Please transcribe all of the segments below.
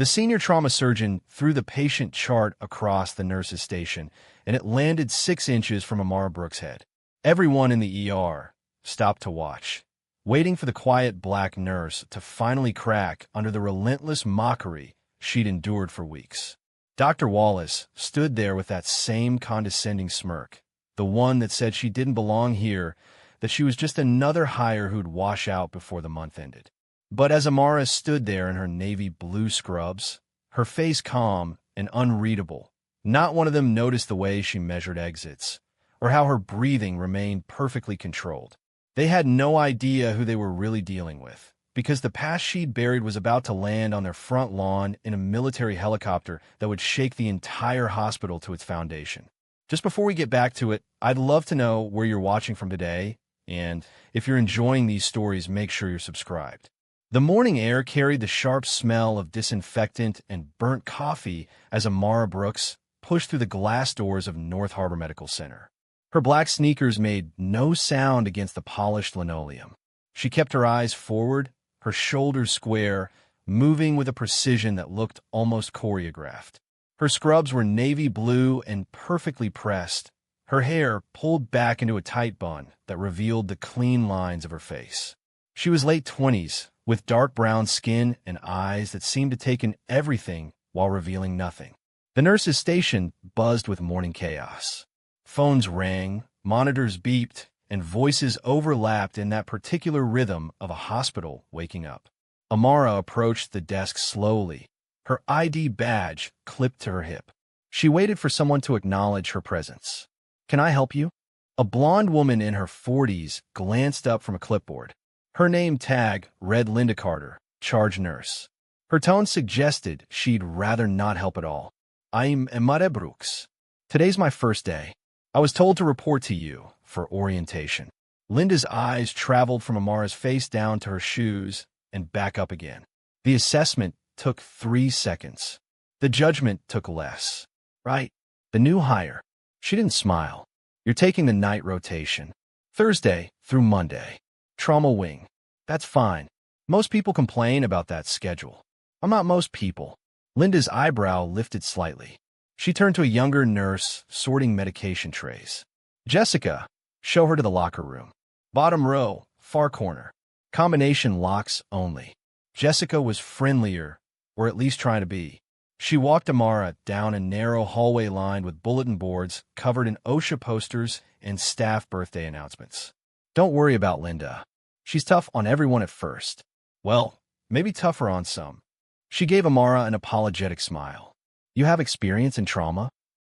The senior trauma surgeon threw the patient chart across the nurse's station, and it landed 6 inches from Amara Brooks' head. Everyone in the ER stopped to watch, waiting for the quiet black nurse to finally crack under the relentless mockery she'd endured for weeks. Dr. Wallace stood there with that same condescending smirk, the one that said she didn't belong here, that she was just another hire who'd wash out before the month ended. But as Amara stood there in her navy blue scrubs, her face calm and unreadable, not one of them noticed the way she measured exits, or how her breathing remained perfectly controlled. They had no idea who they were really dealing with, because the past she'd buried was about to land on their front lawn in a military helicopter that would shake the entire hospital to its foundation. Just before we get back to it, I'd love to know where you're watching from today, and if you're enjoying these stories, make sure you're subscribed. The morning air carried the sharp smell of disinfectant and burnt coffee as Amara Brooks pushed through the glass doors of North Harbor Medical Center. Her black sneakers made no sound against the polished linoleum. She kept her eyes forward, her shoulders square, moving with a precision that looked almost choreographed. Her scrubs were navy blue and perfectly pressed, her hair pulled back into a tight bun that revealed the clean lines of her face. She was late 20s, with dark brown skin and eyes that seemed to take in everything while revealing nothing. The nurse's station buzzed with morning chaos. Phones rang, monitors beeped, and voices overlapped in that particular rhythm of a hospital waking up. Amara approached the desk slowly, her ID badge clipped to her hip. She waited for someone to acknowledge her presence. "Can I help you?" A blonde woman in her 40s glanced up from a clipboard. Her name tag read Linda Carter, charge nurse. Her tone suggested she'd rather not help at all. "I'm Amara Brooks. Today's my first day. I was told to report to you for orientation." Linda's eyes traveled from Amara's face down to her shoes and back up again. The assessment took 3 seconds. The judgment took less. "Right. The new hire." She didn't smile. "You're taking the night rotation. Thursday through Monday. Trauma wing. That's fine. Most people complain about that schedule." "I'm not most people." Linda's eyebrow lifted slightly. She turned to a younger nurse sorting medication trays. "Jessica, show her to the locker room. Bottom row, far corner. Combination locks only." Jessica was friendlier, or at least trying to be. She walked Amara down a narrow hallway lined with bulletin boards covered in OSHA posters and staff birthday announcements. "Don't worry about Linda. She's tough on everyone at first. Well, maybe tougher on some." She gave Amara an apologetic smile. "You have experience in trauma?"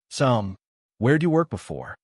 "Some." "Where'd you work before?"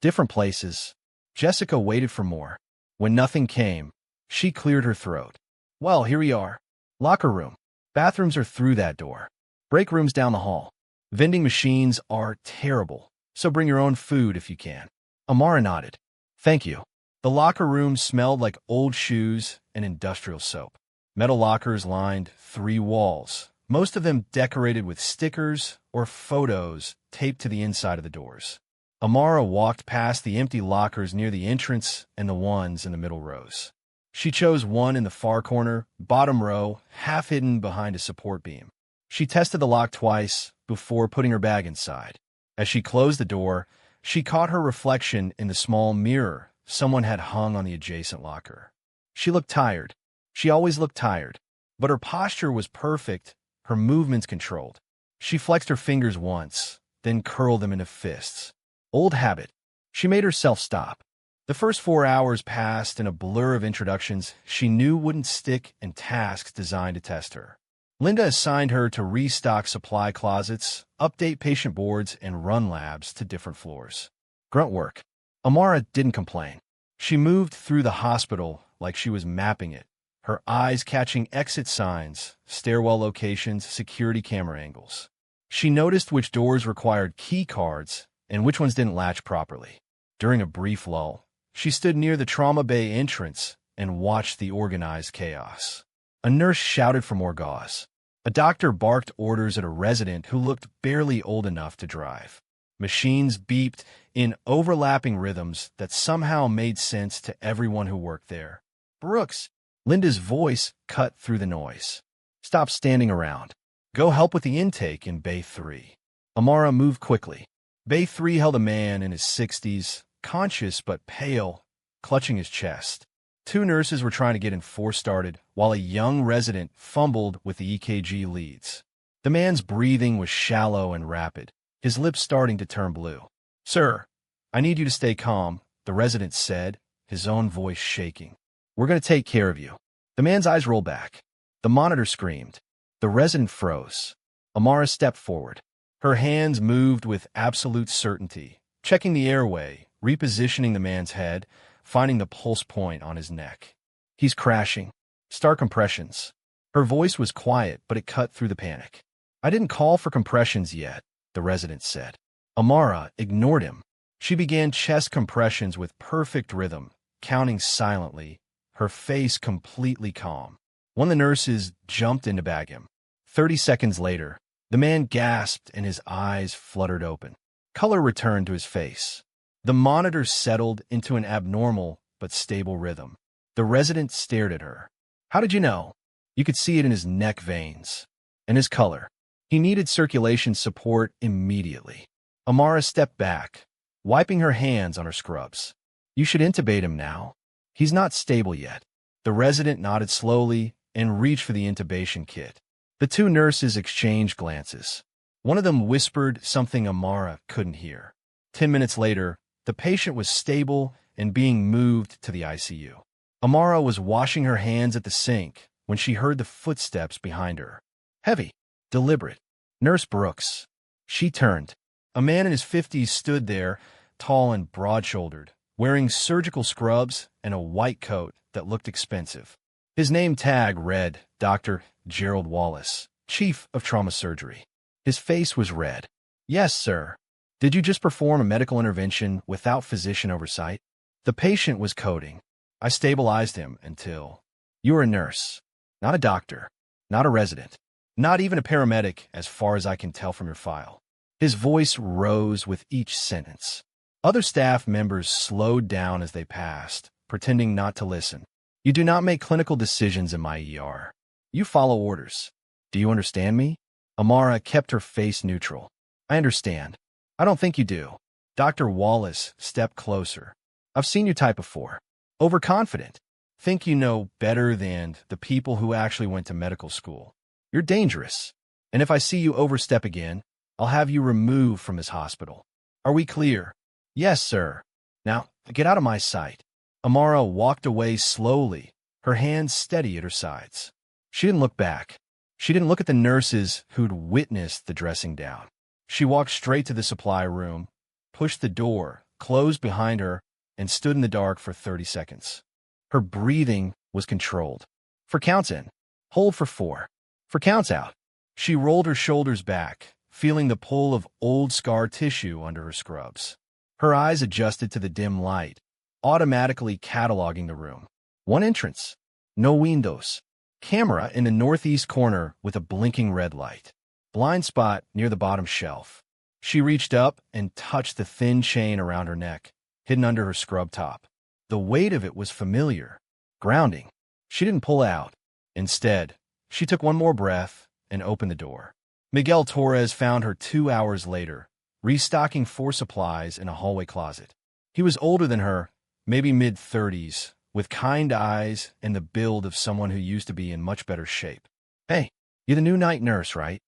"Different places." Jessica waited for more. When nothing came, she cleared her throat. "Well, here we are. Locker room. Bathrooms are through that door. Break room's down the hall. Vending machines are terrible, so bring your own food if you can." Amara nodded. "Thank you." The locker room smelled like old shoes and industrial soap. Metal lockers lined 3 walls, most of them decorated with stickers or photos taped to the inside of the doors. Amara walked past the empty lockers near the entrance and the ones in the middle rows. She chose one in the far corner, bottom row, half hidden behind a support beam. She tested the lock twice before putting her bag inside. As she closed the door, she caught her reflection in the small mirror someone had hung on the adjacent locker. She looked tired. She always looked tired, but her posture was perfect, her movements controlled. She flexed her fingers once, then curled them into fists. Old habit. She made herself stop. The first 4 hours passed in a blur of introductions she knew wouldn't stick and tasks designed to test her. Linda assigned her to restock supply closets, update patient boards, and run labs to different floors. Grunt work. Amara didn't complain. She moved through the hospital like she was mapping it, her eyes catching exit signs, stairwell locations, security camera angles. She noticed which doors required key cards and which ones didn't latch properly. During a brief lull, she stood near the trauma bay entrance and watched the organized chaos. A nurse shouted for more gauze. A doctor barked orders at a resident who looked barely old enough to drive. Machines beeped in overlapping rhythms that somehow made sense to everyone who worked there. "Brooks!" Linda's voice cut through the noise. "Stop standing around. Go help with the intake in Bay 3. Amara moved quickly. Bay 3 held a man in his 60s, conscious but pale, clutching his chest. Two nurses were trying to get N4 started, while a young resident fumbled with the EKG leads. The man's breathing was shallow and rapid, his lips starting to turn blue. "Sir, I need you to stay calm," the resident said, his own voice shaking. "We're going to take care of you." The man's eyes rolled back. The monitor screamed. The resident froze. Amara stepped forward. Her hands moved with absolute certainty, checking the airway, repositioning the man's head, finding the pulse point on his neck. "He's crashing. Start compressions." Her voice was quiet, but it cut through the panic. "I didn't call for compressions yet," the resident said. Amara ignored him. She began chest compressions with perfect rhythm, counting silently, her face completely calm. One of the nurses jumped in to bag him. 30 seconds later, the man gasped and his eyes fluttered open. Color returned to his face. The monitor settled into an abnormal but stable rhythm. The resident stared at her. "How did you know?" You could see it in his neck veins. And his color. He needed circulation support immediately. Amara stepped back, wiping her hands on her scrubs. "You should intubate him now. He's not stable yet." The resident nodded slowly and reached for the intubation kit. The two nurses exchanged glances. One of them whispered something Amara couldn't hear. 10 minutes later, the patient was stable and being moved to the ICU. Amara was washing her hands at the sink when she heard the footsteps behind her. Heavy, deliberate. Nurse Brooks. She turned. A man in his 50s stood there, tall and broad-shouldered, wearing surgical scrubs and a white coat that looked expensive. His name tag read Dr. Gerald Wallace, Chief of Trauma Surgery. His face was red. "Yes, sir. Did you just perform a medical intervention without physician oversight?" The patient was coding. "I stabilized him until—" "You were a nurse, not a doctor, not a resident, not even a paramedic as far as I can tell from your file." His voice rose with each sentence. Other staff members slowed down as they passed, pretending not to listen. "You do not make clinical decisions in my ER. You follow orders. Do you understand me?" Amara kept her face neutral. "I understand. I don't think you do." Dr. Wallace stepped closer. "I've seen you type before. Overconfident. Think you know better than the people who actually went to medical school. You're dangerous. And if I see you overstep again, I'll have you removed from this hospital. Are we clear?" "Yes, sir. Now, get out of my sight." Amara walked away slowly, her hands steady at her sides. She didn't look back. She didn't look at the nurses who'd witnessed the dressing down. She walked straight to the supply room, pushed the door, closed behind her, and stood in the dark for 30 seconds. Her breathing was controlled. For counts in. Hold for 4. For counts out. She rolled her shoulders back, feeling the pull of old scar tissue under her scrubs. Her eyes adjusted to the dim light, automatically cataloging the room. One entrance. No windows. Camera in the northeast corner with a blinking red light. Blind spot near the bottom shelf. She reached up and touched the thin chain around her neck, hidden under her scrub top. The weight of it was familiar, grounding. She didn't pull out. Instead, she took one more breath and opened the door. Miguel Torres found her 2 hours later, restocking 4 supplies in a hallway closet. He was older than her, maybe mid-30s, with kind eyes and the build of someone who used to be in much better shape. "Hey, you're the new night nurse, right?"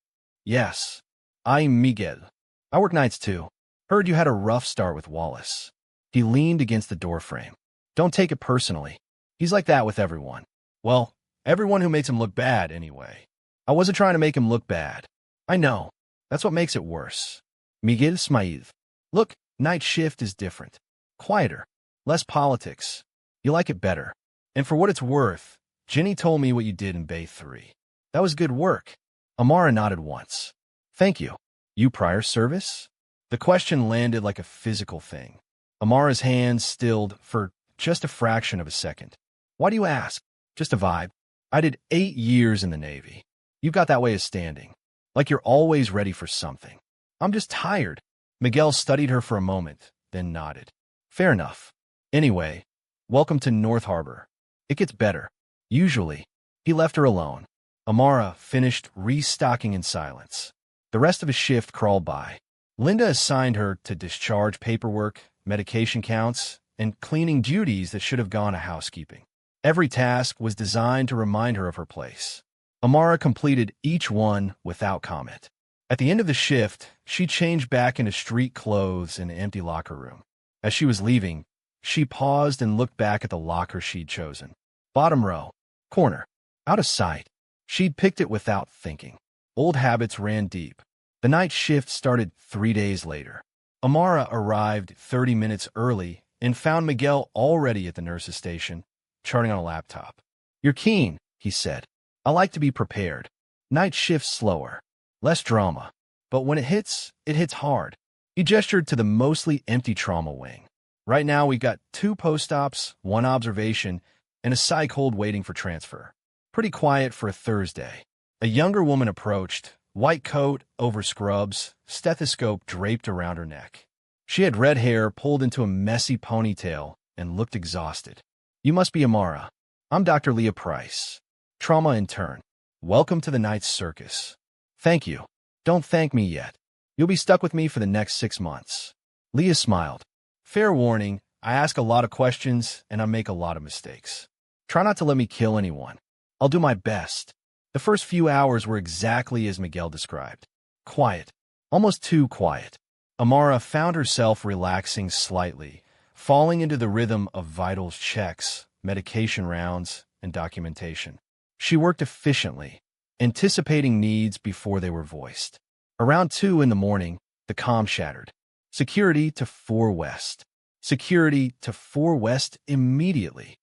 "Yes. I'm Miguel. I work nights too. Heard you had a rough start with Wallace." He leaned against the doorframe. "Don't take it personally. He's like that with everyone. Well, everyone who makes him look bad, anyway. I wasn't trying to make him look bad. I know. That's what makes it worse." Miguel smiled. "Look, night shift is different. Quieter. Less politics. You like it better. And for what it's worth, Jenny told me what you did in Bay 3. That was good work." Amara nodded once. "Thank you. You prior service?" The question landed like a physical thing. Amara's hands stilled for just a fraction of a second. "Why do you ask?" "Just a vibe. I did 8 years in the Navy. You've got that way of standing. Like you're always ready for something." "I'm just tired." Miguel studied her for a moment, then nodded. "Fair enough. Anyway, welcome to North Harbor. It gets better. Usually." He left her alone. Amara finished restocking in silence. The rest of his shift crawled by. Linda assigned her to discharge paperwork, medication counts, and cleaning duties that should have gone to housekeeping. Every task was designed to remind her of her place. Amara completed each one without comment. At the end of the shift, she changed back into street clothes in an empty locker room. As she was leaving, she paused and looked back at the locker she'd chosen. Bottom row, corner, out of sight. She'd picked it without thinking. Old habits ran deep. The night shift started 3 days later. Amara arrived 30 minutes early and found Miguel already at the nurse's station, charting on a laptop. "You're keen," he said. "I like to be prepared. Night shift's slower, less drama, but when it hits hard." He gestured to the mostly empty trauma wing. "Right now we got 2 post-ops, 1 observation, and a psych hold waiting for transfer. Pretty quiet for a Thursday." A younger woman approached, white coat over scrubs, stethoscope draped around her neck. She had red hair pulled into a messy ponytail and looked exhausted. "You must be Amara. I'm Dr. Leah Price, trauma intern. Welcome to the night's circus." "Thank you. Don't thank me yet. You'll be stuck with me for the next 6 months." Leah smiled. "Fair warning, I ask a lot of questions and I make a lot of mistakes. Try not to let me kill anyone. I'll do my best." The first few hours were exactly as Miguel described. Quiet. Almost too quiet. Amara found herself relaxing slightly, falling into the rhythm of vitals checks, medication rounds, and documentation. She worked efficiently, anticipating needs before they were voiced. Around 2 in the morning, the comm shattered. "Security to 4 West. Security to 4 West immediately."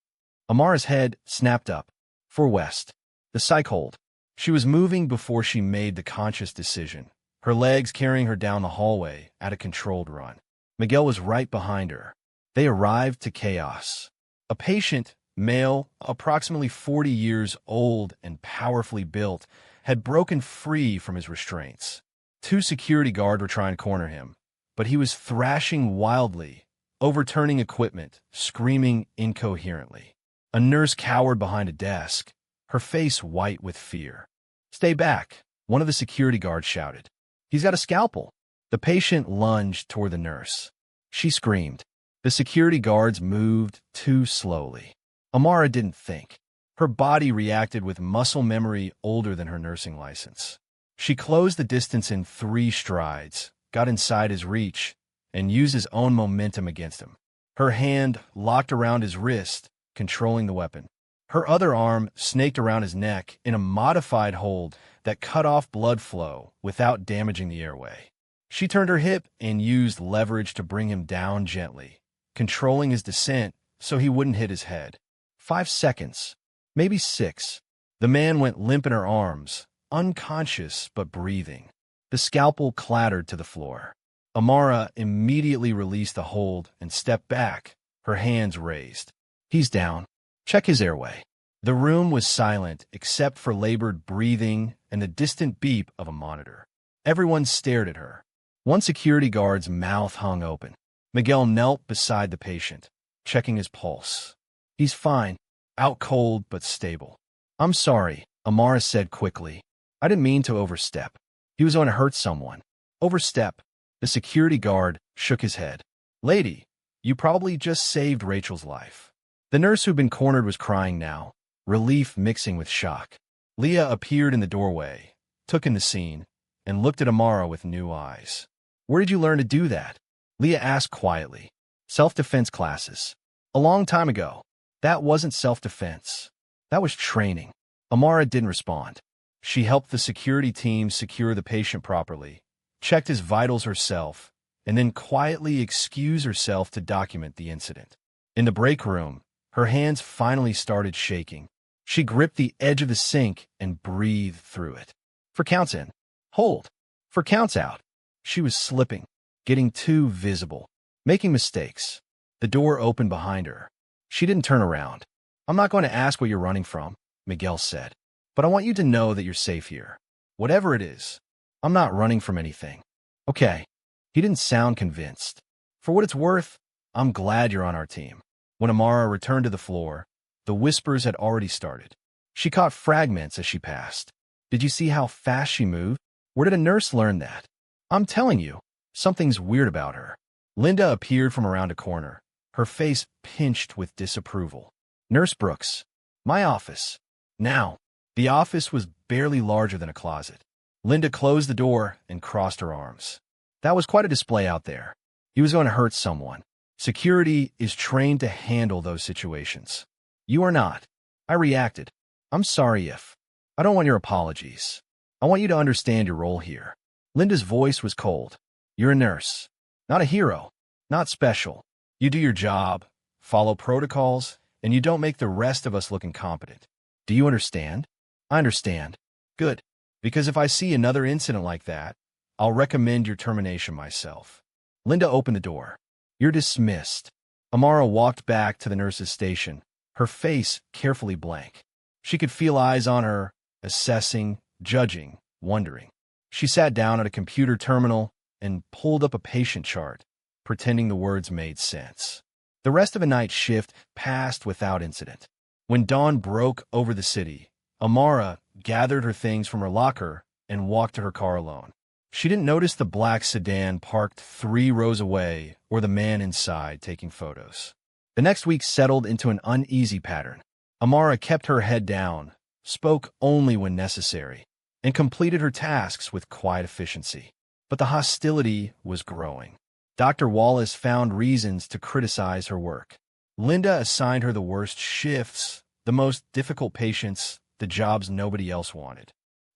Amara's head snapped up. 4 West. The psych hold. She was moving before she made the conscious decision, her legs carrying her down the hallway at a controlled run. Miguel was right behind her. They arrived to chaos. A patient, male, approximately 40 years old and powerfully built, had broken free from his restraints. 2 security guards were trying to corner him, but he was thrashing wildly, overturning equipment, screaming incoherently. A nurse cowered behind a desk, her face white with fear. "Stay back," one of the security guards shouted. "He's got a scalpel." The patient lunged toward the nurse. She screamed. The security guards moved too slowly. Amara didn't think. Her body reacted with muscle memory older than her nursing license. She closed the distance in 3 strides, got inside his reach, and used his own momentum against him. Her hand locked around his wrist, controlling the weapon. Her other arm snaked around his neck in a modified hold that cut off blood flow without damaging the airway. She turned her hip and used leverage to bring him down gently, controlling his descent so he wouldn't hit his head. 5 seconds, maybe 6. The man went limp in her arms, unconscious but breathing. The scalpel clattered to the floor. Amara immediately released the hold and stepped back, her hands raised. "He's down. Check his airway." The room was silent except for labored breathing and the distant beep of a monitor. Everyone stared at her. One security guard's mouth hung open. Miguel knelt beside the patient, checking his pulse. "He's fine, out cold but stable." "I'm sorry," Amara said quickly. "I didn't mean to overstep. He was going to hurt someone." "Overstep?" The security guard shook his head. "Lady, you probably just saved Rachel's life." The nurse who'd been cornered was crying now, relief mixing with shock. Leah appeared in the doorway, took in the scene, and looked at Amara with new eyes. "Where did you learn to do that?" Leah asked quietly. "Self-defense classes. A long time ago." "That wasn't self-defense. That was training." Amara didn't respond. She helped the security team secure the patient properly, checked his vitals herself, and then quietly excused herself to document the incident. In the break room, her hands finally started shaking. She gripped the edge of the sink and breathed through it. "For counts in. Hold. For counts out." She was slipping, getting too visible, making mistakes. The door opened behind her. She didn't turn around. "I'm not going to ask what you're running from," Miguel said, "but I want you to know that you're safe here. Whatever it is, I'm not running from anything." "Okay." He didn't sound convinced. "For what it's worth, I'm glad you're on our team." When Amara returned to the floor, the whispers had already started. She caught fragments as she passed. Did you see how fast she moved? Where did a nurse learn that? I'm telling you, something's weird about her. Linda appeared from around a corner, her face pinched with disapproval. Nurse Brooks. My office. Now. The office was barely larger than a closet. Linda closed the door and crossed her arms. That was quite a display out there. He was going to hurt someone. Security is trained to handle those situations. You are not. I reacted. I'm sorry if. I don't want your apologies. I want you to understand your role here. Linda's voice was cold. You're a nurse. Not a hero. Not special. You do your job, follow protocols, and you don't make the rest of us look incompetent. Do you understand? I understand. Good. Because if I see another incident like that, I'll recommend your termination myself. Linda opened the door. You're dismissed. Amara walked back to the nurse's station, her face carefully blank. She could feel eyes on her, assessing, judging, wondering. She sat down at a computer terminal and pulled up a patient chart, pretending the words made sense. The rest of a night shift passed without incident. When dawn broke over the city, Amara gathered her things from her locker and walked to her car alone. She didn't notice the black sedan parked 3 rows away or the man inside taking photos. The next week settled into an uneasy pattern. Amara kept her head down, spoke only when necessary, and completed her tasks with quiet efficiency. But the hostility was growing. Dr. Wallace found reasons to criticize her work. Linda assigned her the worst shifts, the most difficult patients, the jobs nobody else wanted.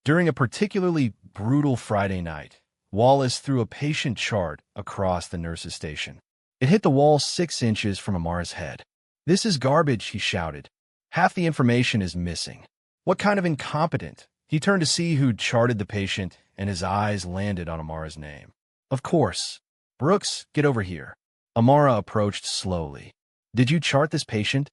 During a particularly brutal Friday night, Wallace threw a patient chart across the nurse's station. It hit the wall 6 inches from Amara's head. This is garbage, he shouted. Half the information is missing. What kind of incompetent? He turned to see who'd charted the patient, and his eyes landed on Amara's name. Of course. Brooks, get over here. Amara approached slowly. Did you chart this patient?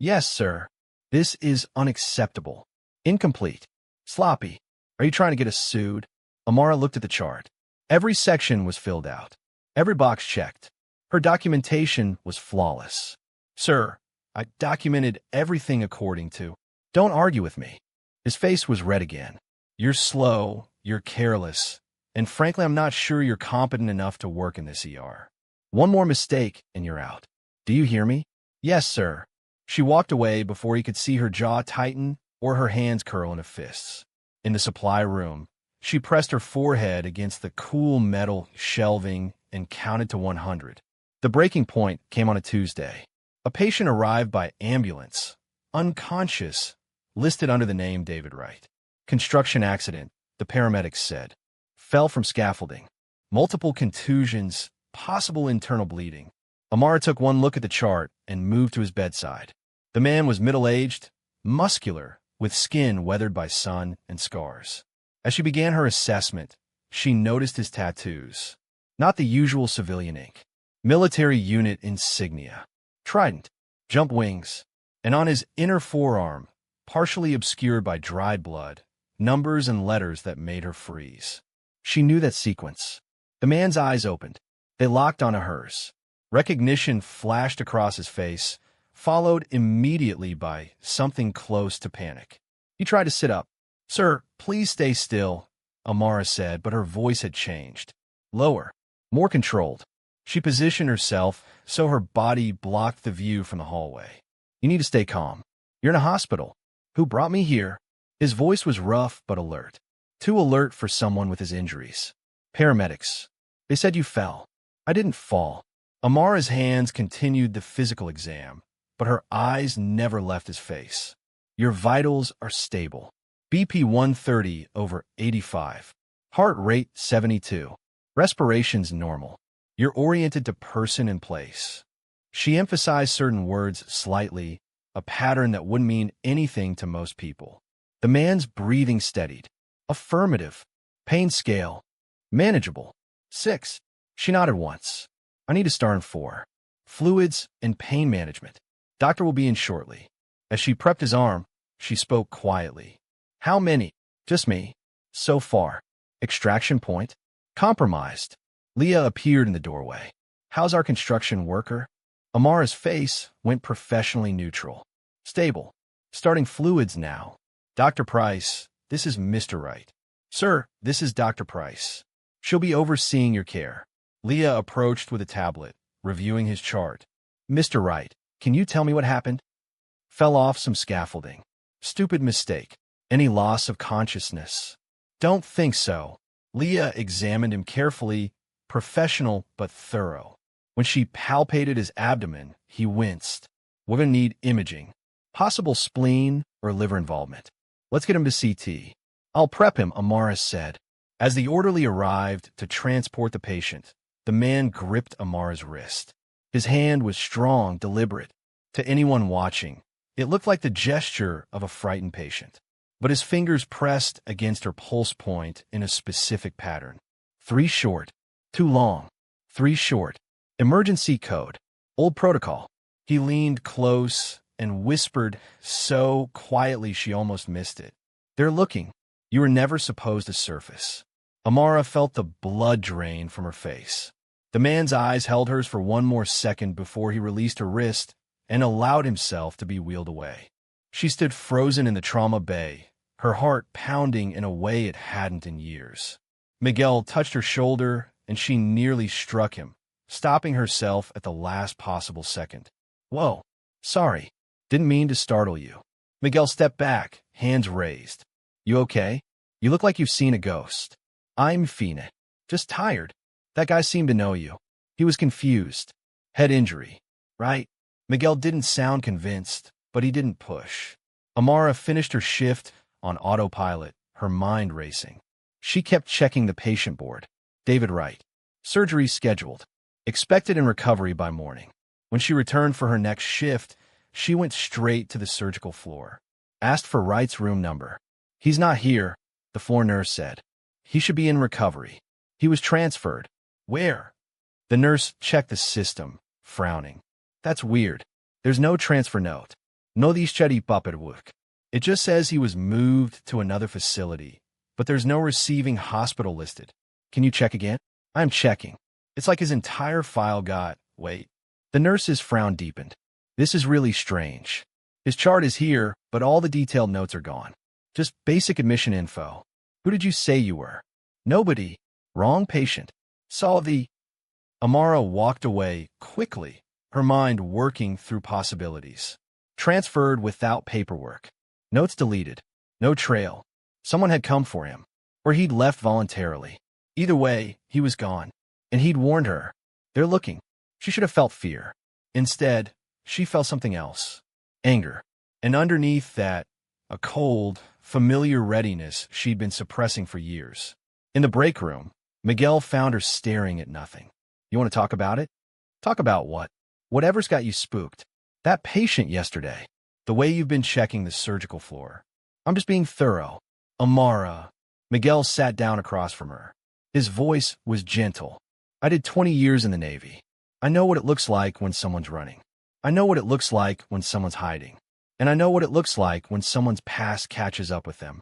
Yes, sir. This is unacceptable. Incomplete. Sloppy. Are you trying to get us sued? Amara looked at the chart. Every section was filled out. Every box checked. Her documentation was flawless. Sir, I documented everything according to. Don't argue with me. His face was red again. You're slow, you're careless, and frankly, I'm not sure you're competent enough to work in this ER. One more mistake and you're out. Do you hear me? Yes, sir. She walked away before he could see her jaw tighten or her hands curl into fists. In the supply room, she pressed her forehead against the cool metal shelving and counted to 100. The breaking point came on a Tuesday. A patient arrived by ambulance, unconscious, listed under the name David Wright. Construction accident, the paramedics said. Fell from scaffolding. Multiple contusions, possible internal bleeding. Amara took one look at the chart and moved to his bedside. The man was middle-aged, muscular, with skin weathered by sun and scars. As she began her assessment, she noticed his tattoos. Not the usual civilian ink. Military unit insignia. Trident, jump wings, and on his inner forearm, partially obscured by dried blood, numbers and letters that made her freeze. She knew that sequence. The man's eyes opened. They locked onto hers. Recognition flashed across his face, followed immediately by something close to panic. He tried to sit up. Sir, please stay still, Amara said, but her voice had changed. Lower, more controlled. She positioned herself so her body blocked the view from the hallway. You need to stay calm. You're in a hospital. Who brought me here? His voice was rough but alert. Too alert for someone with his injuries. Paramedics. They said you fell. I didn't fall. Amara's hands continued the physical exam, but her eyes never left his face. Your vitals are stable. BP 130 over 85. Heart rate 72. Respiration's normal. You're oriented to person and place. She emphasized certain words slightly, a pattern that wouldn't mean anything to most people. The man's breathing steadied. Affirmative. Pain scale. Manageable. 6. She nodded once. I need to start in 4. Fluids and pain management. Doctor will be in shortly. As she prepped his arm, she spoke quietly. How many? Just me. So far. Extraction point. Compromised. Leah appeared in the doorway. How's our construction worker? Amara's face went professionally neutral. Stable. Starting fluids now. Dr. Price, this is Mr. Wright. Sir, this is Dr. Price. She'll be overseeing your care. Leah approached with a tablet, reviewing his chart. Mr. Wright, can you tell me what happened? Fell off some scaffolding. Stupid mistake. Any loss of consciousness? Don't think so. Leah examined him carefully, professional but thorough. When she palpated his abdomen, he winced. We're going to need imaging. Possible spleen or liver involvement. Let's get him to CT. I'll prep him, Amara said. As the orderly arrived to transport the patient, the man gripped Amara's wrist. His hand was strong, deliberate. To anyone watching, it looked like the gesture of a frightened patient. But his fingers pressed against her pulse point in a specific pattern. 3 short. Too long. 3 short. Emergency code. Old protocol. He leaned close and whispered so quietly she almost missed it. They're looking. You were never supposed to surface. Amara felt the blood drain from her face. The man's eyes held hers for one more second before he released her wrist and allowed himself to be wheeled away. She stood frozen in the trauma bay, her heart pounding in a way it hadn't in years. Miguel touched her shoulder, and she nearly struck him, stopping herself at the last possible second. Whoa, sorry. Didn't mean to startle you. Miguel stepped back, hands raised. You okay? You look like you've seen a ghost. I'm Fina. Just tired. That guy seemed to know you. He was confused. Head injury, right? Miguel didn't sound convinced, but he didn't push. Amara finished her shift on autopilot, her mind racing. She kept checking the patient board. David Wright. Surgery scheduled. Expected in recovery by morning. When she returned for her next shift, she went straight to the surgical floor. Asked for Wright's room number. He's not here, the floor nurse said. He should be in recovery. He was transferred. Where? The nurse checked the system, frowning. That's weird. There's no transfer note. No discharge paperwork. It just says he was moved to another facility, but there's no receiving hospital listed. Can you check again? I'm checking. It's like his entire file got... Wait. The nurse's frown deepened. This is really strange. His chart is here, but all the detailed notes are gone. Just basic admission info. Who did you say you were? Nobody. Wrong patient. Saw the... Amara walked away quickly, her mind working through possibilities. Transferred without paperwork. Notes deleted. No trail. Someone had come for him. Or he'd left voluntarily. Either way, he was gone. And he'd warned her. They're looking. She should have felt fear. Instead, she felt something else. Anger. And underneath that, a cold, familiar readiness she'd been suppressing for years. In the break room, Miguel found her staring at nothing. You want to talk about it? Talk about what? Whatever's got you spooked. That patient yesterday. The way you've been checking the surgical floor. I'm just being thorough. Amara. Miguel sat down across from her. His voice was gentle. I did 20 years in the Navy. I know what it looks like when someone's running. I know what it looks like when someone's hiding. And I know what it looks like when someone's past catches up with them.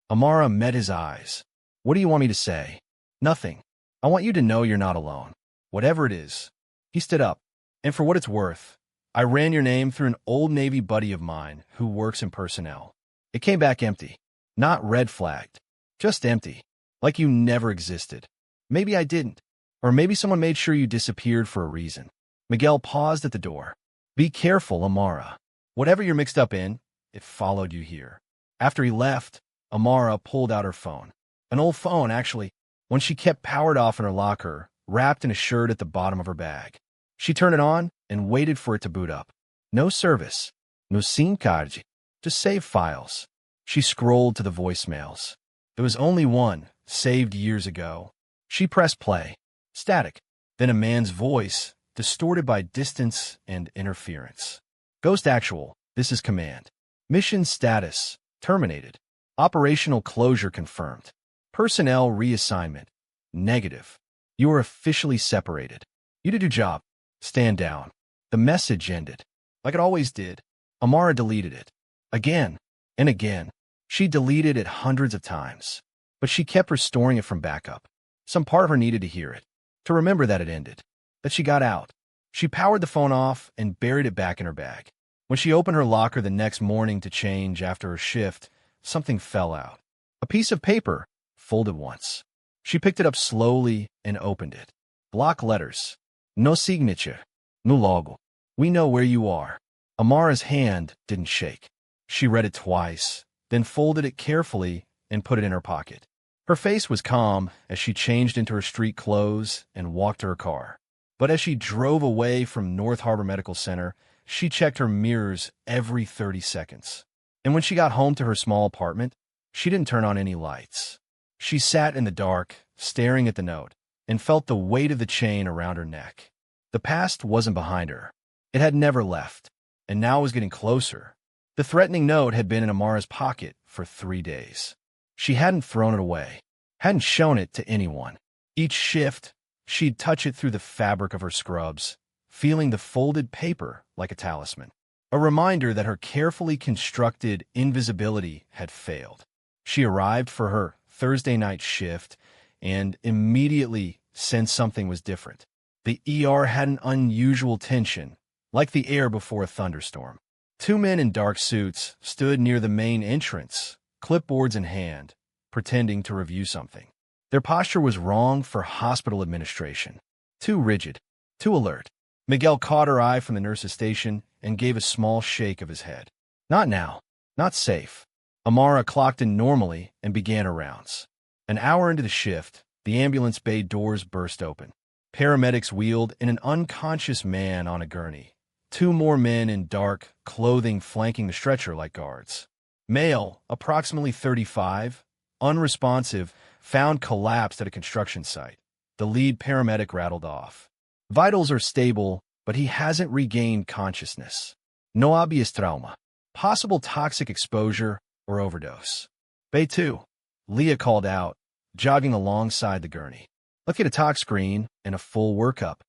Amara met his eyes. What do you want me to say? Nothing. I want you to know you're not alone. Whatever it is. He stood up. And for what it's worth, I ran your name through an old Navy buddy of mine who works in personnel. It came back empty. Not red flagged. Just empty. Like you never existed. Maybe I didn't. Or maybe someone made sure you disappeared for a reason. Miguel paused at the door. Be careful, Amara. Whatever you're mixed up in, it followed you here. After he left, Amara pulled out her phone. An old phone, actually, one she kept powered off in her locker, wrapped in a shirt at the bottom of her bag. She turned it on and waited for it to boot up. No service. No SIM card. Just save files. She scrolled to the voicemails. There was only one, saved years ago. She pressed play. Static. Then a man's voice, distorted by distance and interference. Ghost Actual, this is command. Mission status, terminated. Operational closure confirmed. Personnel reassignment, negative. You are officially separated. You did your job. Stand down. The message ended. Like it always did. Amara deleted it. Again and again. She deleted it hundreds of times. But she kept restoring it from backup. Some part of her needed to hear it. To remember that it ended. That she got out. She powered the phone off and buried it back in her bag. When she opened her locker the next morning to change after her shift, something fell out. A piece of paper, folded once. She picked it up slowly and opened it. Block letters. No signature. No logo. We know where you are. Amara's hand didn't shake. She read it twice, then folded it carefully and put it in her pocket. Her face was calm as she changed into her street clothes and walked to her car. But as she drove away from North Harbor Medical Center, she checked her mirrors every 30 seconds. And when she got home to her small apartment, she didn't turn on any lights. She sat in the dark, staring at the note, and felt the weight of the chain around her neck. The past wasn't behind her. It had never left, and now was getting closer. The threatening note had been in Amara's pocket for 3 days. She hadn't thrown it away, hadn't shown it to anyone. Each shift, she'd touch it through the fabric of her scrubs, feeling the folded paper like a talisman, a reminder that her carefully constructed invisibility had failed. She arrived for her Thursday night shift and immediately sensed something was different. The ER had an unusual tension, like the air before a thunderstorm. 2 men in dark suits stood near the main entrance, clipboards in hand, pretending to review something. Their posture was wrong for hospital administration. Too rigid, too alert. Miguel caught her eye from the nurse's station and gave a small shake of his head. Not now. Not safe. Amara clocked in normally and began her rounds. An hour into the shift, the ambulance bay doors burst open. Paramedics wheeled in an unconscious man on a gurney. 2 more men in dark clothing flanking the stretcher like guards. Male, approximately 35, unresponsive, found collapsed at a construction site. The lead paramedic rattled off. Vitals are stable, but he hasn't regained consciousness. No obvious trauma. Possible toxic exposure or overdose. Bay 2. Leah called out, jogging alongside the gurney. Let's get a tox screen and a full workup.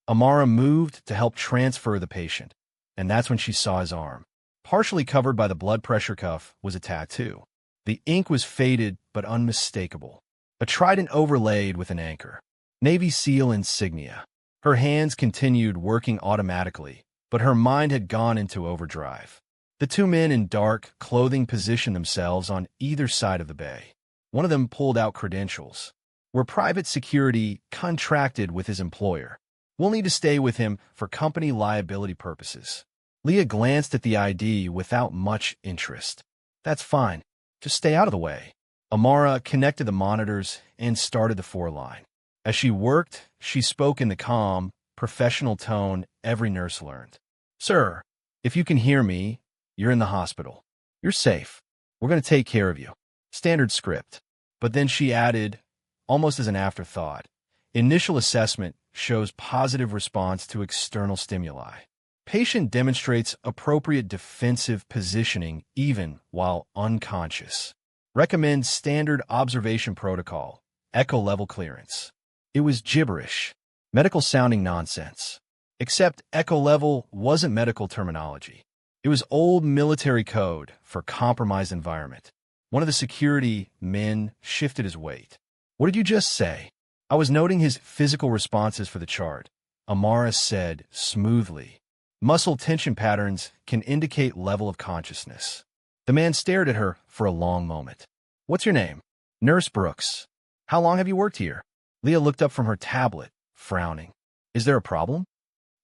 Amara moved to help transfer the patient, and that's when she saw his arm. Partially covered by the blood pressure cuff was a tattoo. The ink was faded but unmistakable. A trident overlaid with an anchor. Navy SEAL insignia. Her hands continued working automatically, but her mind had gone into overdrive. The 2 men in dark clothing positioned themselves on either side of the bay. One of them pulled out credentials. We're private security contracted with his employer. We'll need to stay with him for company liability purposes. Leah glanced at the ID without much interest. That's fine. Just stay out of the way. Amara connected the monitors and started the 4-line. As she worked, she spoke in the calm, professional tone every nurse learned. Sir, if you can hear me, you're in the hospital. You're safe. We're going to take care of you. Standard script. But then she added, almost as an afterthought, initial assessment shows positive response to external stimuli. Patient demonstrates appropriate defensive positioning even while unconscious. Recommend standard observation protocol, echo level clearance. It was gibberish, medical-sounding nonsense. Except echo level wasn't medical terminology. It was old military code for compromised environment. One of the security men shifted his weight. What did you just say? I was noting his physical responses for the chart. Amara said smoothly. Muscle tension patterns can indicate level of consciousness. The man stared at her for a long moment. What's your name? Nurse Brooks. How long have you worked here? Leah looked up from her tablet, frowning. Is there a problem?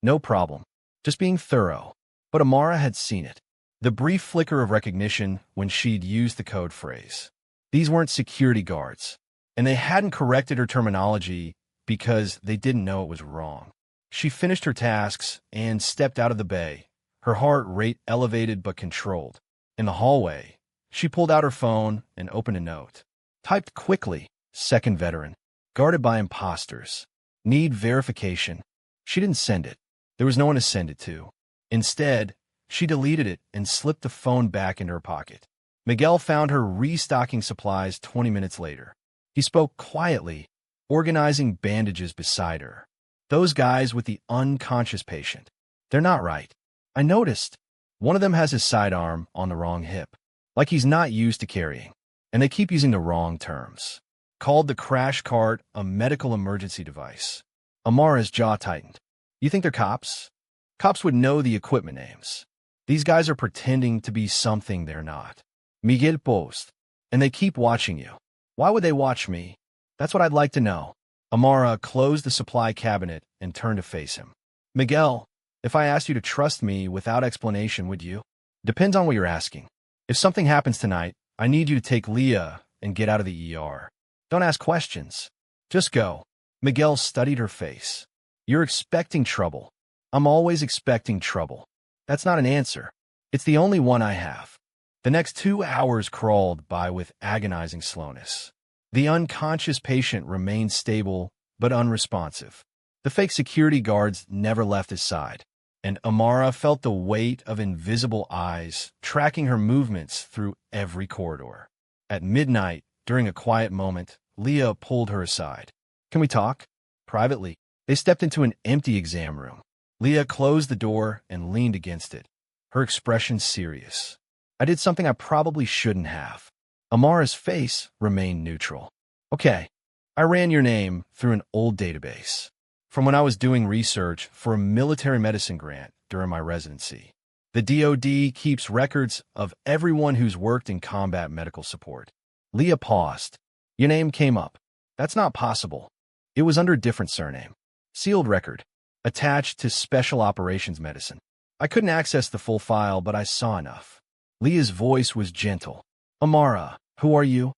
No problem. Just being thorough. But Amara had seen it. The brief flicker of recognition when she'd used the code phrase. These weren't security guards, and they hadn't corrected her terminology because they didn't know it was wrong. She finished her tasks and stepped out of the bay, her heart rate elevated but controlled. In the hallway, she pulled out her phone and opened a note. Typed quickly, second veteran, guarded by imposters. Need verification. She didn't send it. There was no one to send it to. Instead, she deleted it and slipped the phone back into her pocket. Miguel found her restocking supplies 20 minutes later. He spoke quietly, organizing bandages beside her. Those guys with the unconscious patient. They're not right. I noticed. One of them has his sidearm on the wrong hip, like he's not used to carrying. And they keep using the wrong terms. Called the crash cart a medical emergency device. Amara's jaw tightened. You think they're cops? Cops would know the equipment names. These guys are pretending to be something they're not. Miguel posed. And they keep watching you. Why would they watch me? That's what I'd like to know. Amara closed the supply cabinet and turned to face him. Miguel, if I asked you to trust me without explanation, would you? Depends on what you're asking. If something happens tonight, I need you to take Leah and get out of the ER. Don't ask questions. Just go. Miguel studied her face. You're expecting trouble. I'm always expecting trouble. That's not an answer. It's the only one I have. The next 2 hours crawled by with agonizing slowness. The unconscious patient remained stable but unresponsive. The fake security guards never left his side, and Amara felt the weight of invisible eyes tracking her movements through every corridor. At midnight, during a quiet moment, Leah pulled her aside. Can we talk? Privately. They stepped into an empty exam room. Leah closed the door and leaned against it, her expression serious. I did something I probably shouldn't have. Amara's face remained neutral. Okay, I ran your name through an old database from when I was doing research for a military medicine grant during my residency. The DoD keeps records of everyone who's worked in combat medical support. Leah paused. Your name came up. That's not possible. It was under a different surname. Sealed record. Attached to Special Operations Medicine. I couldn't access the full file, but I saw enough. Leah's voice was gentle. Amara, who are you?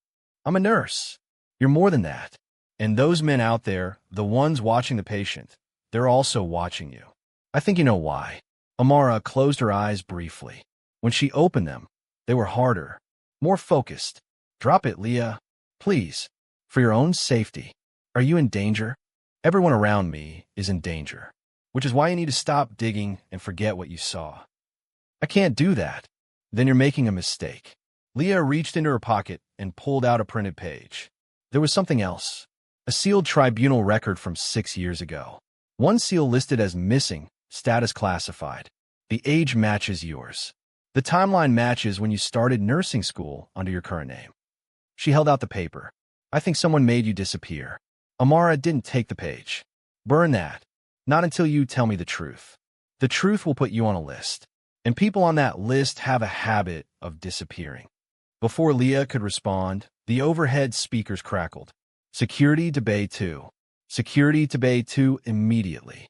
I'm a nurse. You're more than that. And those men out there, the ones watching the patient, they're also watching you. I think you know why. Amara closed her eyes briefly. When she opened them, they were harder, more focused. Drop it, Leah. Please. For your own safety. Are you in danger? Everyone around me is in danger, which is why you need to stop digging and forget what you saw. I can't do that. Then you're making a mistake. Leah reached into her pocket and pulled out a printed page. There was something else. A sealed tribunal record from 6 years ago. One seal listed as missing, status classified. The age matches yours. The timeline matches when you started nursing school under your current name. She held out the paper. I think someone made you disappear. Amara didn't take the page. Burn that. Not until you tell me the truth. The truth will put you on a list. And people on that list have a habit of disappearing. Before Leah could respond, the overhead speakers crackled. Security to Bay 2. Security to Bay 2 immediately.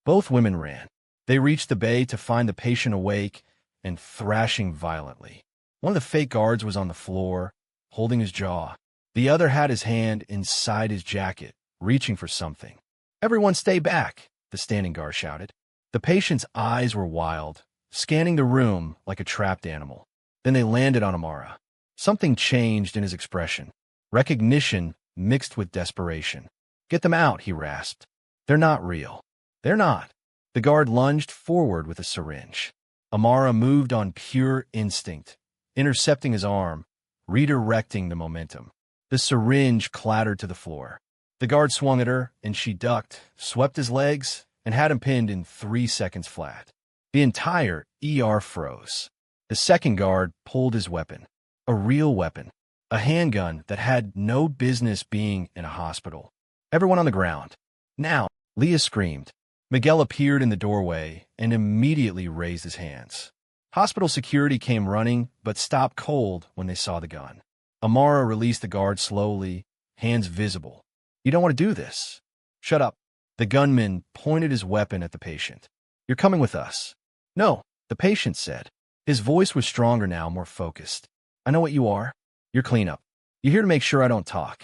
Both women ran. They reached the bay to find the patient awake and thrashing violently. One of the fake guards was on the floor, holding his jaw. The other had his hand inside his jacket, reaching for something. Everyone stay back, the standing guard shouted. The patient's eyes were wild, scanning the room like a trapped animal. Then they landed on Amara. Something changed in his expression. Recognition mixed with desperation. Get them out, he rasped. They're not real. They're not. The guard lunged forward with a syringe. Amara moved on pure instinct, intercepting his arm, redirecting the momentum. The syringe clattered to the floor. The guard swung at her, and she ducked, swept his legs, and had him pinned in 3 seconds flat. The entire ER froze. The second guard pulled his weapon. A real weapon. A handgun that had no business being in a hospital. Everyone on the ground. Now, Leah screamed. Miguel appeared in the doorway and immediately raised his hands. Hospital security came running, but stopped cold when they saw the gun. Amara released the guard slowly, hands visible. You don't want to do this. Shut up. The gunman pointed his weapon at the patient. You're coming with us. No, the patient said. His voice was stronger now, more focused. I know what you are. You're cleanup. You're here to make sure I don't talk.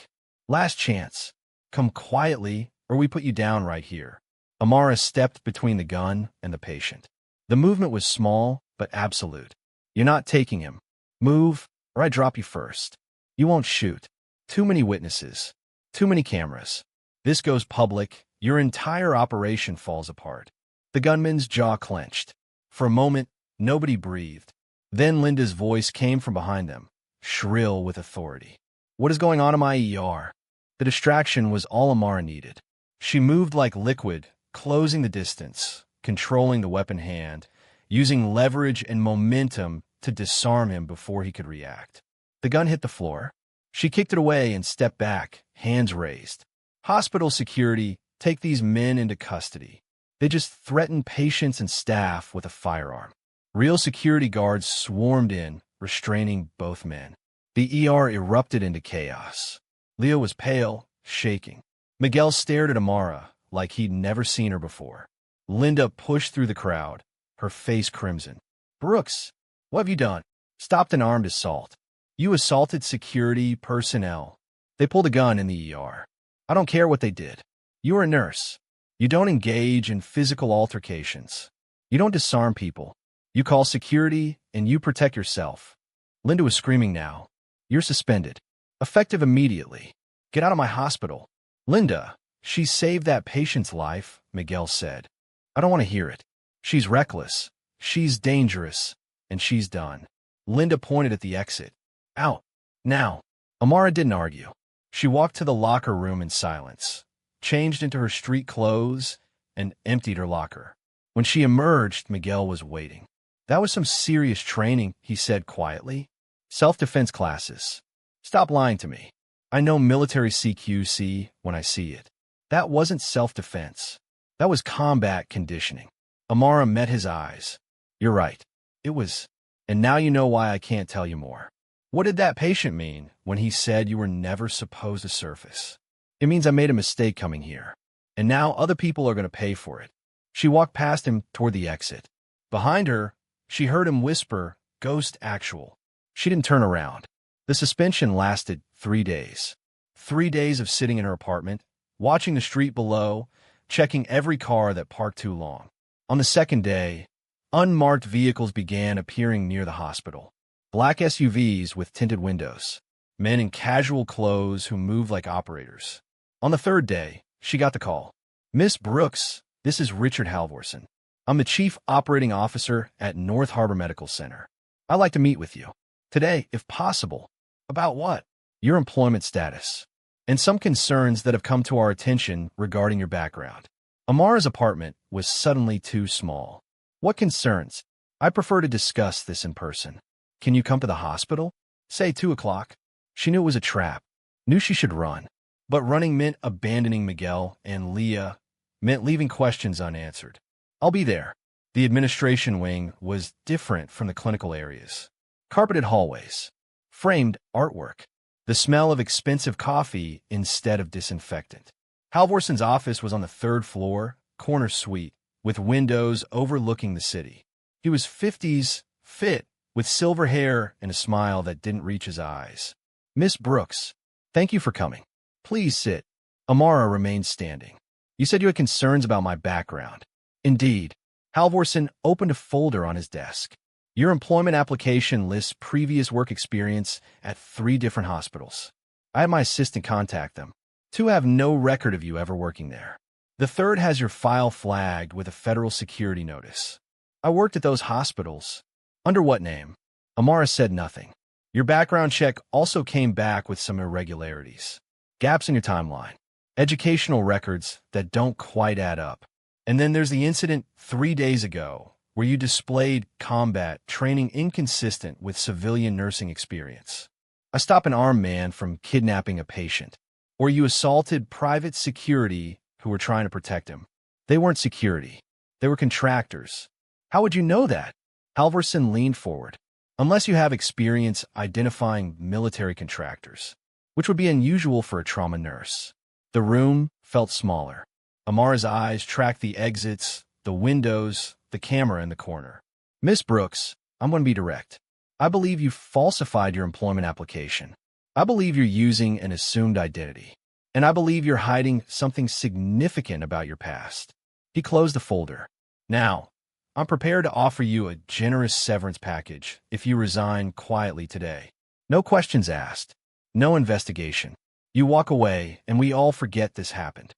Last chance. Come quietly, or we put you down right here. Amara stepped between the gun and the patient. The movement was small, but absolute. You're not taking him. Move, or I drop you first. You won't shoot. Too many witnesses. Too many cameras. This goes public. Your entire operation falls apart. The gunman's jaw clenched. For a moment, nobody breathed. Then Linda's voice came from behind them, shrill with authority. What is going on in my ER? The distraction was all Amara needed. She moved like liquid, closing the distance, controlling the weapon hand, using leverage and momentum to disarm him before he could react. The gun hit the floor. She kicked it away and stepped back, hands raised. Hospital security, take these men into custody. They just threatened patients and staff with a firearm. Real security guards swarmed in, restraining both men. The ER erupted into chaos. Leo was pale, shaking. Miguel stared at Amara like he'd never seen her before. Linda pushed through the crowd, her face crimson. "Brooks, what have you done?" "Stopped an armed assault." "You assaulted security personnel." "They pulled a gun in the ER." "I don't care what they did. You're a nurse. You don't engage in physical altercations. You don't disarm people. You call security and you protect yourself." Linda was screaming now. "You're suspended. Effective immediately. Get out of my hospital." "Linda, she saved that patient's life," Miguel said. "I don't want to hear it. She's reckless. She's dangerous. And she's done." Linda pointed at the exit. "Out. Now." Amara didn't argue. She walked to the locker room in silence, changed into her street clothes, and emptied her locker. When she emerged, Miguel was waiting. "That was some serious training," he said quietly. "Self-defense classes. Stop lying to me. I know military CQC when I see it. That wasn't self-defense. That was combat conditioning." Amara met his eyes. "You're right. It was. And now you know why I can't tell you more." "What did that patient mean when he said you were never supposed to surface?" "It means I made a mistake coming here. And now other people are going to pay for it." She walked past him toward the exit. Behind her, she heard him whisper, "Ghost actual." She didn't turn around. The suspension lasted 3 days. 3 days of sitting in her apartment, watching the street below, checking every car that parked too long. On the second day, unmarked vehicles began appearing near the hospital. Black SUVs with tinted windows. Men in casual clothes who moved like operators. On the third day, she got the call. "Miss Brooks, this is Richard Halvorson. I'm the Chief Operating Officer at North Harbor Medical Center. I'd like to meet with you. Today, if possible." "About what?" "Your employment status. And some concerns that have come to our attention regarding your background." Amara's apartment was suddenly too small. "What concerns?" "I prefer to discuss this in person." "Can you come to the hospital?" "Say 2 o'clock." She knew it was a trap, knew she should run. But running meant abandoning Miguel and Leah, meant leaving questions unanswered. "I'll be there." The administration wing was different from the clinical areas. Carpeted hallways. Framed artwork. The smell of expensive coffee instead of disinfectant. Halvorson's office was on the 3rd floor, corner suite, with windows overlooking the city. He was 50s, fit, with silver hair and a smile that didn't reach his eyes. "Miss Brooks, thank you for coming. Please sit." Amara remained standing. "You said you had concerns about my background." "Indeed." Halvorson opened a folder on his desk. "Your employment application lists previous work experience at 3 different hospitals. I had my assistant contact them. 2 have no record of you ever working there. The 3rd has your file flagged with a federal security notice. I worked at those hospitals." "Under what name?" Amara said nothing. "Your background check also came back with some irregularities. Gaps in your timeline. Educational records that don't quite add up. And then there's the incident 3 days ago where you displayed combat training inconsistent with civilian nursing experience. I stopped an armed man from kidnapping a patient. Or you assaulted private security who were trying to protect him. They weren't security. They were contractors." "How would you know that?" Halvorson leaned forward. "Unless you have experience identifying military contractors, which would be unusual for a trauma nurse." The room felt smaller. Amara's eyes tracked the exits, the windows, the camera in the corner. "Miss Brooks, I'm going to be direct. I believe you falsified your employment application. I believe you're using an assumed identity. And I believe you're hiding something significant about your past." He closed the folder. "Now, I'm prepared to offer you a generous severance package if you resign quietly today. No questions asked. No investigation. You walk away and we all forget this happened.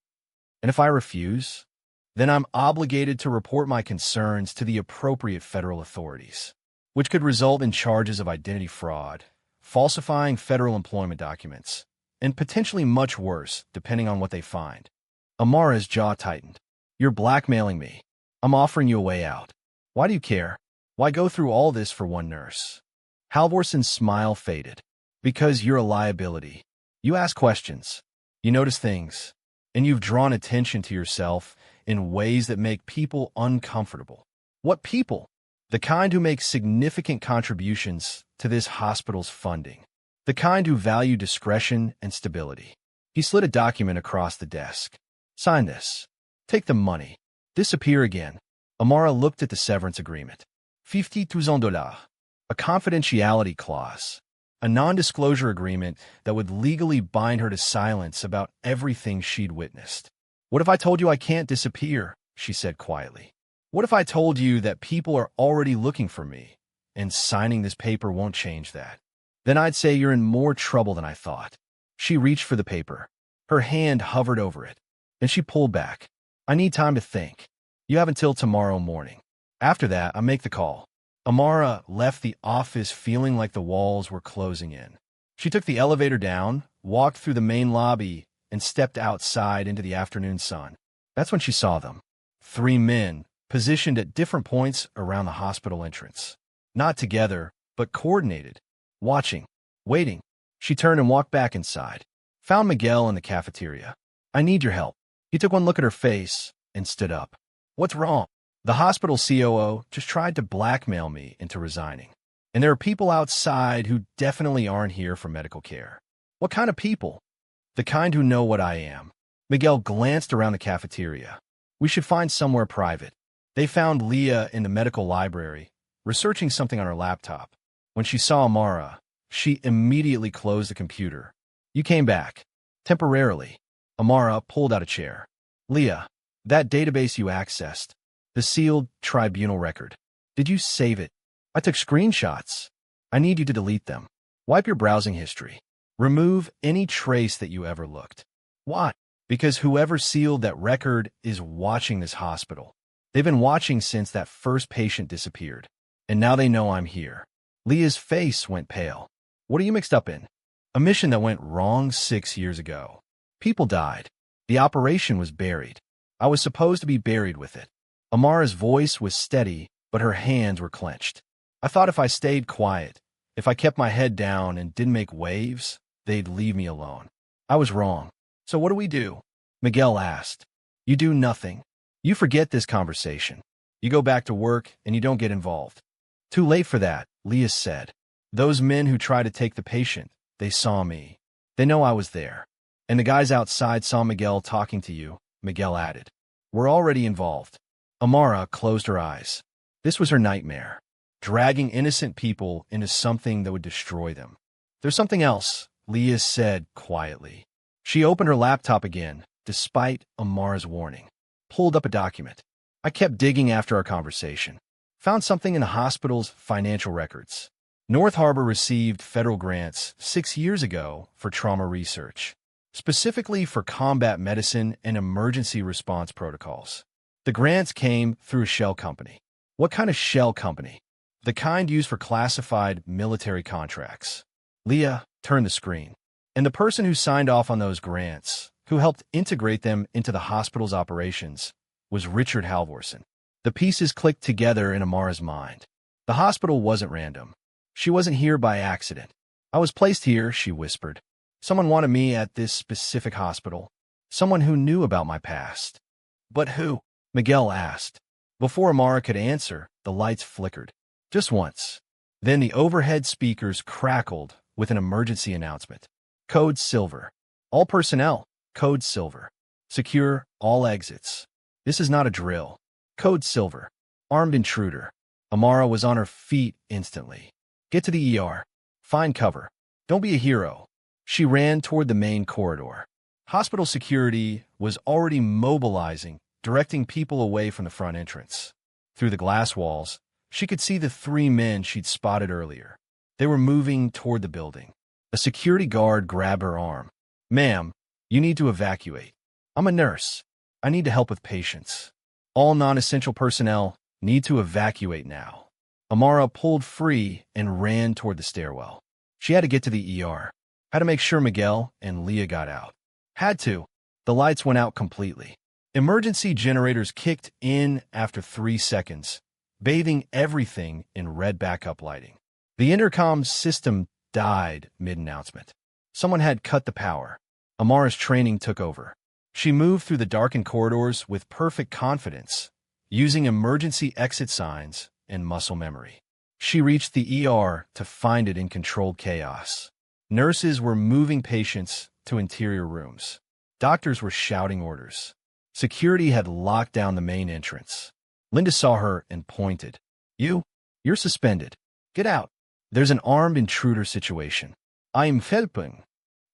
And if I refuse, then I'm obligated to report my concerns to the appropriate federal authorities, which could result in charges of identity fraud, falsifying federal employment documents, and potentially much worse, depending on what they find." Amara's jaw tightened. "You're blackmailing me. I'm offering you a way out. Why do you care? Why go through all this for one nurse?" Halvorson's smile faded. "Because you're a liability. You ask questions. You notice things. And you've drawn attention to yourself in ways that make people uncomfortable." "What people?" "The kind who make significant contributions to this hospital's funding, the kind who value discretion and stability. He slid a document across the desk. Sign this. Take the money. Disappear again. Amara looked at the severance agreement. $50,000. A confidentiality clause. A non-disclosure agreement that would legally bind her to silence about everything she'd witnessed. What if I told you I can't disappear? She said quietly. What if I told you that people are already looking for me, and signing this paper won't change that? Then I'd say you're in more trouble than I thought. She reached for the paper. Her hand hovered over it, and she pulled back. I need time to think. You have until tomorrow morning. After that, I'll make the call. Amara left the office feeling like the walls were closing in. She took the elevator down, walked through the main lobby, and stepped outside into the afternoon sun. That's when she saw them. 3 men, positioned at different points around the hospital entrance. Not together, but coordinated. Watching. Waiting. She turned and walked back inside. Found Miguel in the cafeteria. I need your help. He took one look at her face and stood up. What's wrong? The hospital COO just tried to blackmail me into resigning. And there are people outside who definitely aren't here for medical care. What kind of people? The kind who know what I am. Miguel glanced around the cafeteria. We should find somewhere private. They found Leah in the medical library, researching something on her laptop. When she saw Amara, she immediately closed the computer. You came back. Temporarily. Amara pulled out a chair. Leah, that database you accessed, the sealed tribunal record. Did you save it? I took screenshots. I need you to delete them. Wipe your browsing history. Remove any trace that you ever looked. Why? Because whoever sealed that record is watching this hospital. They've been watching since that first patient disappeared. And now they know I'm here. Leah's face went pale. What are you mixed up in? A mission that went wrong 6 years ago. People died. The operation was buried. I was supposed to be buried with it. Amara's voice was steady, but her hands were clenched. I thought if I stayed quiet, if I kept my head down and didn't make waves, they'd leave me alone. I was wrong. So what do we do? Miguel asked. You do nothing. You forget this conversation. You go back to work and you don't get involved. Too late for that, Leah said. Those men who tried to take the patient, they saw me. They know I was there. And the guys outside saw Miguel talking to you, Miguel added. We're already involved. Amara closed her eyes. This was her nightmare. Dragging innocent people into something that would destroy them. There's something else, Leah said quietly. She opened her laptop again, despite Amara's warning. Pulled up a document. I kept digging after our conversation. Found something in the hospital's financial records. North Harbor received federal grants 6 years ago for trauma research, specifically for combat medicine and emergency response protocols. The grants came through a shell company. What kind of shell company? The kind used for classified military contracts. Leah turned the screen. And the person who signed off on those grants, who helped integrate them into the hospital's operations, was Richard Halvorsen. The pieces clicked together in Amara's mind. The hospital wasn't random. She wasn't here by accident. I was placed here, she whispered. Someone wanted me at this specific hospital. Someone who knew about my past. But who? Miguel asked. Before Amara could answer, the lights flickered. Just once. Then the overhead speakers crackled with an emergency announcement. Code Silver. All personnel, Code Silver. Secure all exits. This is not a drill. Code Silver. Armed intruder. Amara was on her feet instantly. Get to the ER. Find cover. Don't be a hero. She ran toward the main corridor. Hospital security was already mobilizing, directing people away from the front entrance. Through the glass walls, she could see the 3 men she'd spotted earlier. They were moving toward the building. A security guard grabbed her arm. Ma'am, you need to evacuate. I'm a nurse. I need to help with patients. All non-essential personnel need to evacuate now. Amara pulled free and ran toward the stairwell. She had to get to the ER. Had to make sure Miguel and Leah got out. Had to. The lights went out completely. Emergency generators kicked in after 3 seconds, bathing everything in red backup lighting. The intercom system died mid-announcement. Someone had cut the power. Amara's training took over. She moved through the darkened corridors with perfect confidence, using emergency exit signs and muscle memory. She reached the ER to find it in controlled chaos. Nurses were moving patients to interior rooms. Doctors were shouting orders. Security had locked down the main entrance. Linda saw her and pointed. You're suspended. Get out. There's an armed intruder situation. I'm helping.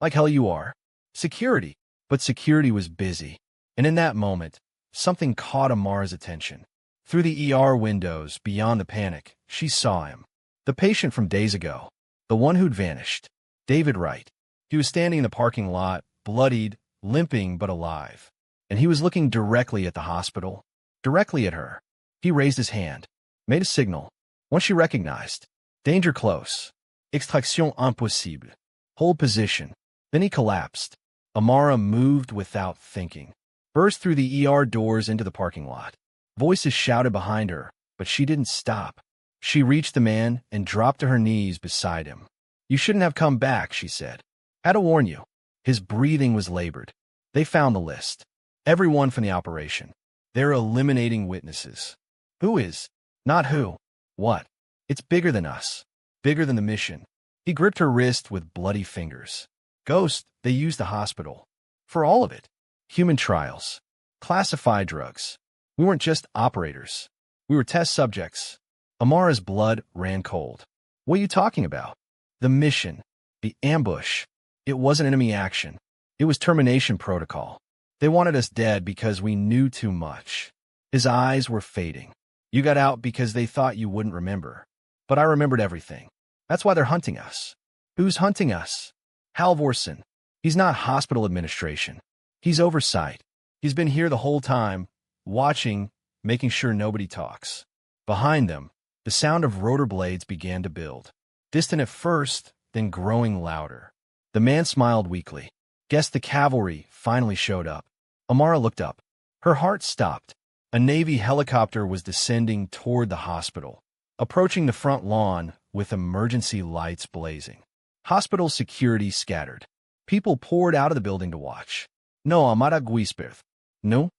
Like hell you are. Security. But security was busy. And in that moment, something caught Amara's attention. Through the ER windows, beyond the panic, she saw him. The patient from days ago. The one who'd vanished. David Wright. He was standing in the parking lot, bloodied, limping but alive. And he was looking directly at the hospital. Directly at her. He raised his hand. Made a signal. One she recognized. Danger close. Extraction impossible. Hold position. Then he collapsed. Amara moved without thinking. Burst through the ER doors into the parking lot. Voices shouted behind her, but she didn't stop. She reached the man and dropped to her knees beside him. You shouldn't have come back, she said. Had to warn you. His breathing was labored. They found the list. Everyone from the operation. They're eliminating witnesses. Who is? Not who. What? It's bigger than us. Bigger than the mission. He gripped her wrist with bloody fingers. Ghost, they used the hospital. For all of it. Human trials. Classified drugs. We weren't just operators. We were test subjects. Amara's blood ran cold. What are you talking about? The mission. The ambush. It wasn't enemy action. It was termination protocol. They wanted us dead because we knew too much. His eyes were fading. You got out because they thought you wouldn't remember. But I remembered everything. That's why they're hunting us. Who's hunting us? Halvorsen. He's not hospital administration. He's oversight. He's been here the whole time, watching, making sure nobody talks. Behind them, the sound of rotor blades began to build. Distant at first, then growing louder. The man smiled weakly. Guess the cavalry finally showed up. Amara looked up. Her heart stopped. A Navy helicopter was descending toward the hospital, approaching the front lawn with emergency lights blazing. Hospital security scattered. People poured out of the building to watch. No, Amara Guisperth. No.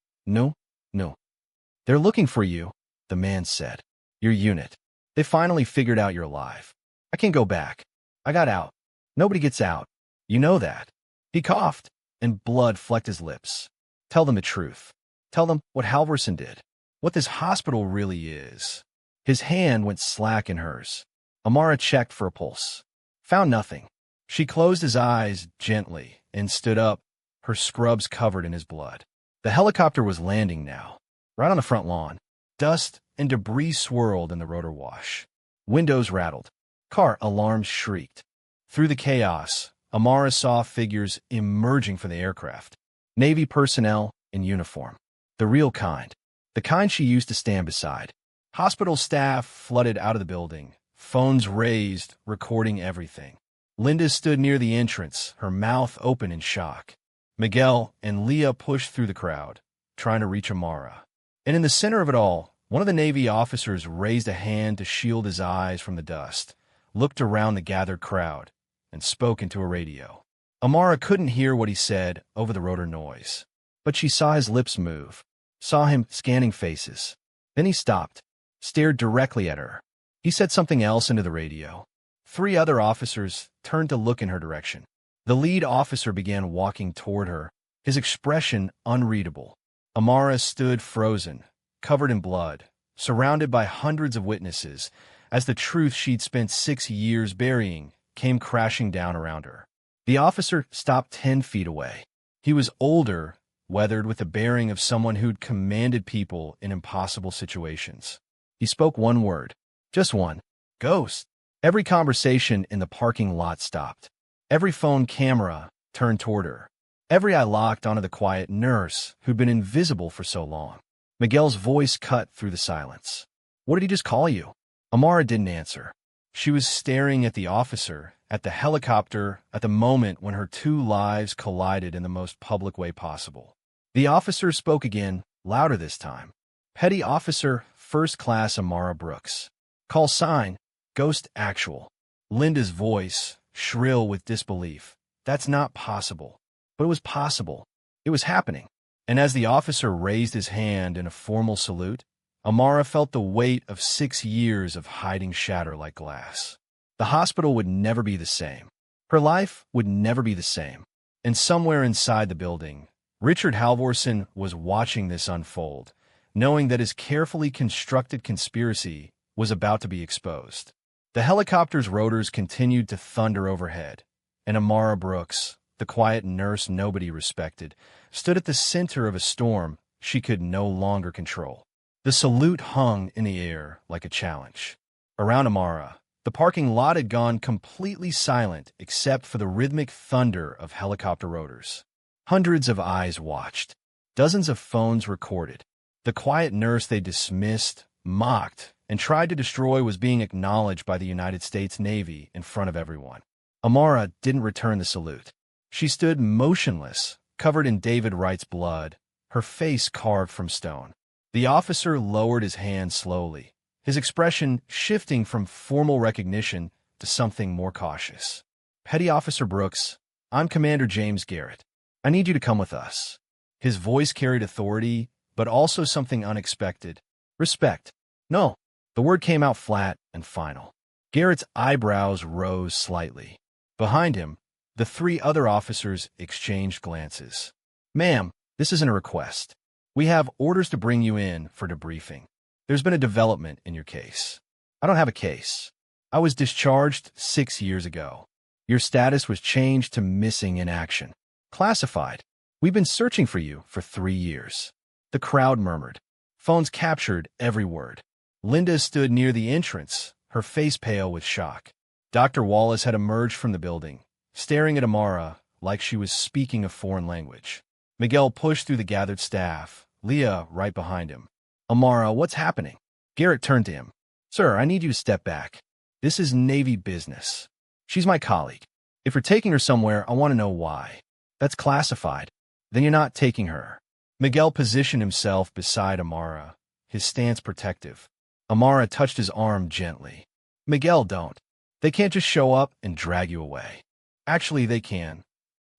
They're looking for you, the man said. Your unit. They finally figured out you're alive. I can't go back. I got out. Nobody gets out. You know that. He coughed, and blood flecked his lips. Tell them the truth. Tell them what Halvorsen did. What this hospital really is. His hand went slack in hers. Amara checked for a pulse. Found nothing. She closed his eyes gently and stood up, her scrubs covered in his blood. The helicopter was landing now, right on the front lawn. Dust and debris swirled in the rotor wash. Windows rattled. Car alarms shrieked. Through the chaos, Amara saw figures emerging from the aircraft. Navy personnel in uniform. The real kind. The kind she used to stand beside. Hospital staff flooded out of the building. Phones raised, recording everything. Linda stood near the entrance, her mouth open in shock. Miguel and Leah pushed through the crowd, trying to reach Amara. And in the center of it all, one of the Navy officers raised a hand to shield his eyes from the dust, looked around the gathered crowd, and spoke into a radio. Amara couldn't hear what he said over the rotor noise, but she saw his lips move, saw him scanning faces. Then he stopped, stared directly at her. He said something else into the radio. 3 other officers turned to look in her direction. The lead officer began walking toward her, his expression unreadable. Amara stood frozen, covered in blood, surrounded by hundreds of witnesses, as the truth she'd spent 6 years burying came crashing down around her. The officer stopped 10 feet away. He was older, weathered with the bearing of someone who'd commanded people in impossible situations. He spoke one word, just one, ghost. Every conversation in the parking lot stopped. Every phone camera turned toward her. Every eye locked onto the quiet nurse who'd been invisible for so long. Miguel's voice cut through the silence. What did he just call you? Amara didn't answer. She was staring at the officer, at the helicopter, at the moment when her 2 lives collided in the most public way possible. The officer spoke again, louder this time. Petty Officer First Class Amara Brooks. Call sign, Ghost Actual. Linda's voice, shrill with disbelief. That's not possible. But it was possible. It was happening. And as the officer raised his hand in a formal salute, Amara felt the weight of 6 years of hiding shatter like glass. The hospital would never be the same. Her life would never be the same. And somewhere inside the building, Richard Halvorsen was watching this unfold, knowing that his carefully constructed conspiracy was about to be exposed. The helicopter's rotors continued to thunder overhead, and Amara Brooks, the quiet nurse nobody respected, stood at the center of a storm she could no longer control. The salute hung in the air like a challenge. Around Amara, the parking lot had gone completely silent except for the rhythmic thunder of helicopter rotors. Hundreds of eyes watched. Dozens of phones recorded. The quiet nurse they dismissed, mocked, and tried to destroy was being acknowledged by the United States Navy in front of everyone. Amara didn't return the salute. She stood motionless, covered in David Wright's blood, her face carved from stone. The officer lowered his hand slowly, his expression shifting from formal recognition to something more cautious. "Petty Officer Brooks, I'm Commander James Garrett. I need you to come with us." His voice carried authority, but also something unexpected. Respect. No. The word came out flat and final. Garrett's eyebrows rose slightly. Behind him, the 3 other officers exchanged glances. "Ma'am, this isn't a request. We have orders to bring you in for debriefing. There's been a development in your case." "I don't have a case. I was discharged 6 years ago. Your status was changed to missing in action. Classified. We've been searching for you for 3 years." The crowd murmured. Phones captured every word. Linda stood near the entrance, her face pale with shock. Dr. Wallace had emerged from the building, staring at Amara like she was speaking a foreign language. Miguel pushed through the gathered staff, Leah right behind him. "Amara, what's happening?" Garrett turned to him. "Sir, I need you to step back. This is Navy business. She's my colleague. If you're taking her somewhere, I want to know why. That's classified. Then you're not taking her." Miguel positioned himself beside Amara, his stance protective. Amara touched his arm gently. "Miguel, don't. They can't just show up and drag you away." "Actually, they can."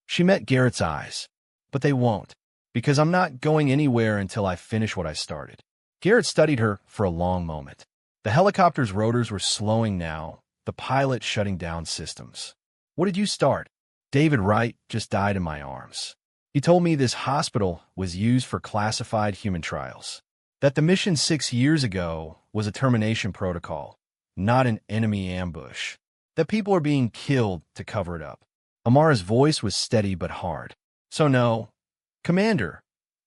She met Garrett's eyes. "But they won't, because I'm not going anywhere until I finish what I started." Garrett studied her for a long moment. The helicopter's rotors were slowing now, the pilot shutting down systems. "What did you start?" "David Wright just died in my arms. He told me this hospital was used for classified human trials. That the mission 6 years ago was a termination protocol, not an enemy ambush. That people are being killed to cover it up." Amara's voice was steady but hard. "So no, Commander,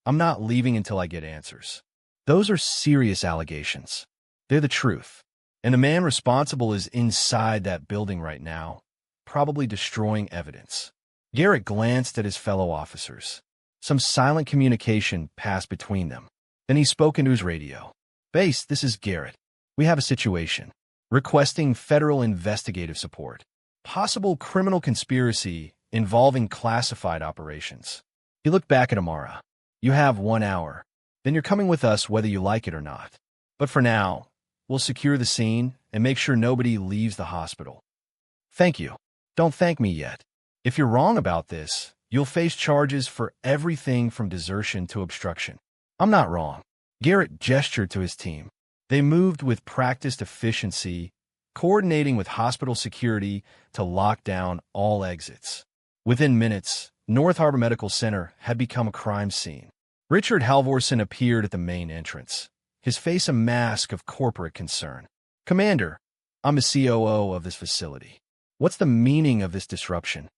I'm not leaving until I get answers. Those are serious allegations. They're the truth. And the man responsible is inside that building right now, probably destroying evidence." Garrett glanced at his fellow officers. Some silent communication passed between them. Then he spoke into his radio. "Base, this is Garrett. We have a situation. Requesting federal investigative support. Possible criminal conspiracy involving classified operations." He looked back at Amara. "You have 1 hour. Then you're coming with us whether you like it or not. But for now, we'll secure the scene and make sure nobody leaves the hospital." "Thank you. Don't thank me yet. If you're wrong about this, you'll face charges for everything from desertion to obstruction." "I'm not wrong." Garrett gestured to his team. They moved with practiced efficiency, coordinating with hospital security to lock down all exits. Within minutes, North Harbor Medical Center had become a crime scene. Richard Halvorsen appeared at the main entrance, his face a mask of corporate concern. "Commander, I'm the COO of this facility. What's the meaning of this disruption?"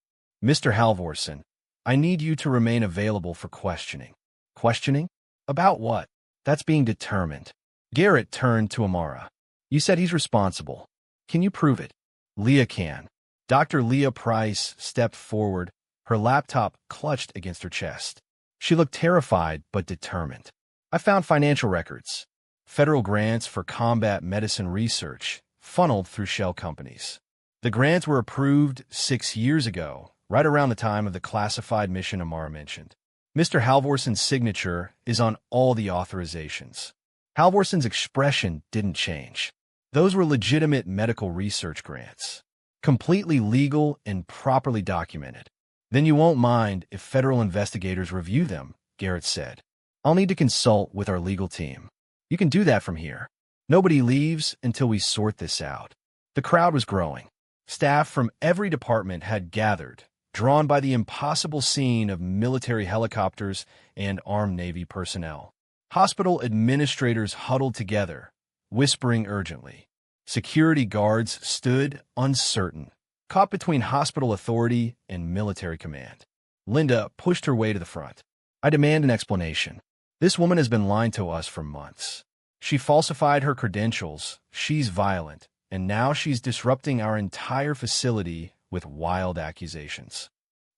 "Mr. Halvorsen, I need you to remain available for questioning." "Questioning? About what?" "That's being determined." Garrett turned to Amara. "You said he's responsible. Can you prove it?" "Leah can." Dr. Leah Price stepped forward, her laptop clutched against her chest. She looked terrified but determined. "I found financial records. Federal grants for combat medicine research funneled through shell companies. The grants were approved 6 years ago, right around the time of the classified mission Amara mentioned. Mr. Halvorsen's signature is on all the authorizations." Halvorsen's expression didn't change. Those were legitimate medical research grants, completely legal and properly documented. "Then you won't mind if federal investigators review them," Garrett said. "I'll need to consult with our legal team." You can do that from here. Nobody leaves until we sort this out. The crowd was growing. Staff from every department had gathered, drawn by the impossible scene of military helicopters and armed Navy personnel. Hospital administrators huddled together, whispering urgently. Security guards stood uncertain, caught between hospital authority and military command. Linda pushed her way to the front. I demand an explanation. This woman has been lying to us for months. She falsified her credentials, she's violent, and now she's disrupting our entire facility with wild accusations.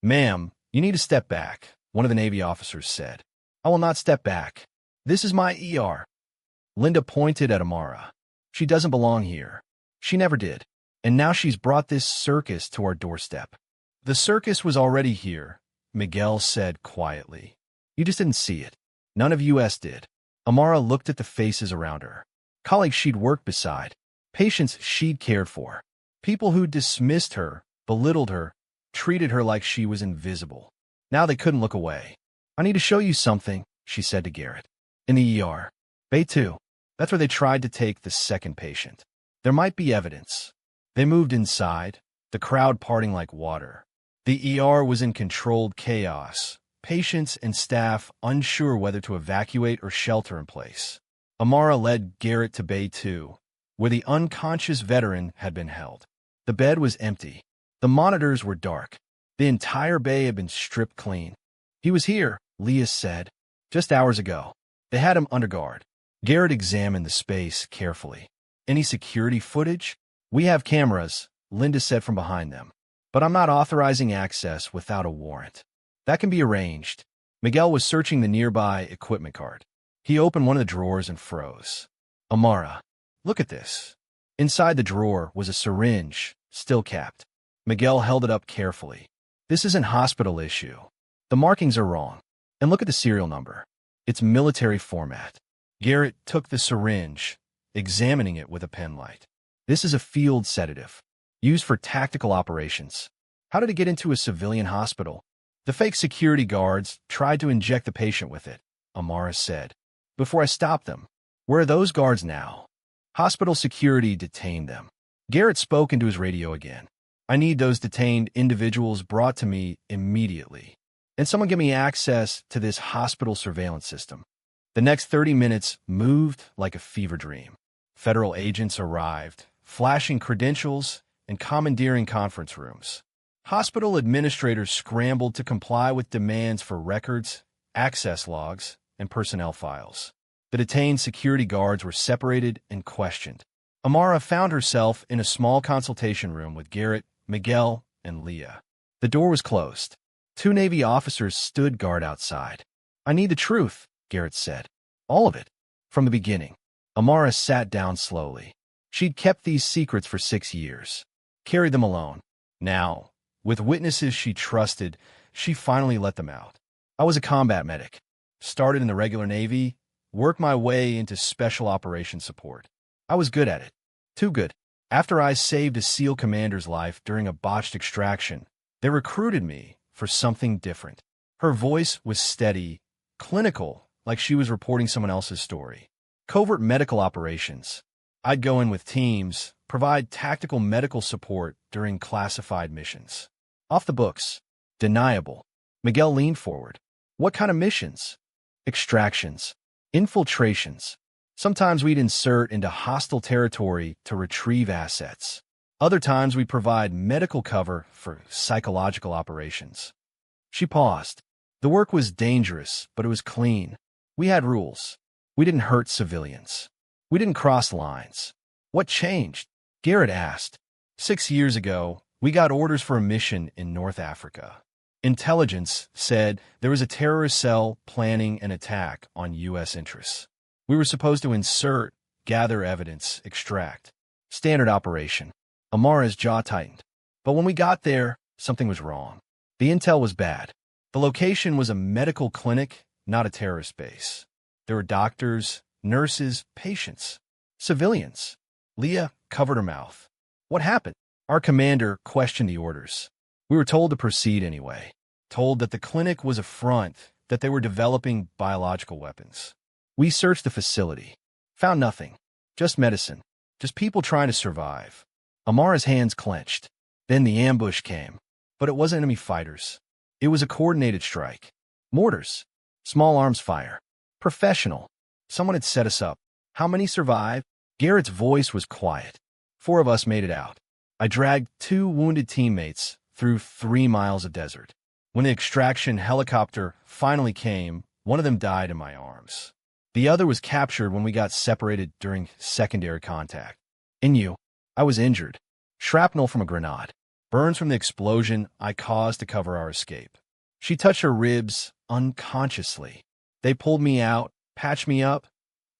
Ma'am, you need to step back, one of the Navy officers said. I will not step back. This is my ER. Linda pointed at Amara. She doesn't belong here. She never did. And now she's brought this circus to our doorstep. The circus was already here, Miguel said quietly. You just didn't see it. None of us did. Amara looked at the faces around her. Colleagues she'd worked beside. Patients she'd cared for. People who dismissed her, belittled her, treated her like she was invisible. Now they couldn't look away. I need to show you something, she said to Garrett. In the ER. Bay 2. That's where they tried to take the second patient. There might be evidence. They moved inside, the crowd parting like water. The ER was in controlled chaos. Patients and staff unsure whether to evacuate or shelter in place. Amara led Garrett to Bay 2, where the unconscious veteran had been held. The bed was empty. The monitors were dark. The entire bay had been stripped clean. He was here, Leah said, just hours ago. They had him under guard. Garrett examined the space carefully. Any security footage? We have cameras, Linda said from behind them. But I'm not authorizing access without a warrant. That can be arranged. Miguel was searching the nearby equipment cart. He opened one of the drawers and froze. Amara, look at this. Inside the drawer was a syringe, still capped. Miguel held it up carefully. This isn't hospital issue. The markings are wrong. And look at the serial number. It's military format. Garrett took the syringe, examining it with a pen light. This is a field sedative, used for tactical operations. How did it get into a civilian hospital? The fake security guards tried to inject the patient with it, Amara said. Before I stopped them. Where are those guards now? Hospital security detained them. Garrett spoke into his radio again. I need those detained individuals brought to me immediately. And someone give me access to this hospital surveillance system. The next 30 minutes moved like a fever dream. Federal agents arrived, flashing credentials and commandeering conference rooms. Hospital administrators scrambled to comply with demands for records, access logs, and personnel files. The detained security guards were separated and questioned. Amara found herself in a small consultation room with Garrett, Miguel, and Leah. The door was closed. 2 Navy officers stood guard outside. I need the truth, Garrett said. All of it. From the beginning. Amara sat down slowly. She'd kept these secrets for 6 years. Carried them alone. Now, with witnesses she trusted, she finally let them out. I was a combat medic. Started in the regular Navy, worked my way into special operations support. I was good at it. Too good. After I saved a SEAL commander's life during a botched extraction, they recruited me for something different. Her voice was steady, clinical, like she was reporting someone else's story. Covert medical operations. I'd go in with teams, provide tactical medical support during classified missions. Off the books. Deniable. Miguel leaned forward. What kind of missions? Extractions. Infiltrations. Sometimes we'd insert into hostile territory to retrieve assets. Other times we'd provide medical cover for psychological operations. She paused. The work was dangerous, but it was clean. We had rules. We didn't hurt civilians. We didn't cross lines. What changed? Garrett asked. 6 years ago, we got orders for a mission in North Africa. Intelligence said there was a terrorist cell planning an attack on U.S. interests. We were supposed to insert, gather evidence, extract. Standard operation. Amara's jaw tightened. But when we got there, something was wrong. The intel was bad. The location was a medical clinic, not a terrorist base. There were doctors, nurses, patients, civilians. Leah covered her mouth. What happened? Our commander questioned the orders. We were told to proceed anyway. Told that the clinic was a front, that they were developing biological weapons. We searched the facility. Found nothing. Just medicine. Just people trying to survive. Amara's hands clenched. Then the ambush came. But it wasn't enemy fighters. It was a coordinated strike. Mortars. Small arms fire. Professional. Someone had set us up. How many survived? Garrett's voice was quiet. 4 of us made it out. I dragged 2 wounded teammates through 3 miles of desert. When the extraction helicopter finally came, one of them died in my arms. The other was captured when we got separated during secondary contact. And you? I was injured. Shrapnel from a grenade. Burns from the explosion I caused to cover our escape. She touched her ribs unconsciously. They pulled me out, patched me up,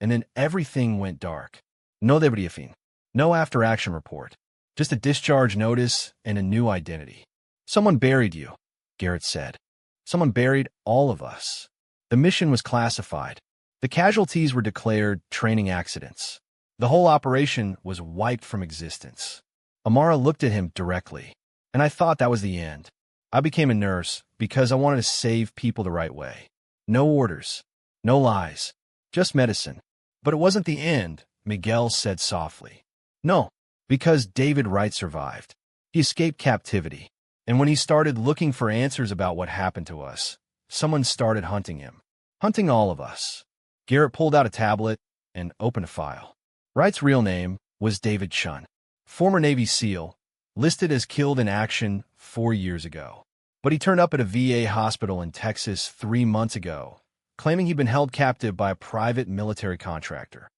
and then everything went dark. No debriefing. No after-action report. Just a discharge notice and a new identity. Someone buried you, Garrett said. Someone buried all of us. The mission was classified. The casualties were declared training accidents. The whole operation was wiped from existence. Amara looked at him directly, and I thought that was the end. I became a nurse because I wanted to save people the right way. No orders, no lies, just medicine. But it wasn't the end, Miguel said softly. No, because David Wright survived. He escaped captivity. And when he started looking for answers about what happened to us, someone started hunting him. Hunting all of us. Garrett pulled out a tablet and opened a file. Wright's real name was David Chun, former Navy SEAL, listed as killed in action 4 years ago. But he turned up at a VA hospital in Texas 3 months ago, claiming he'd been held captive by a private military contractor.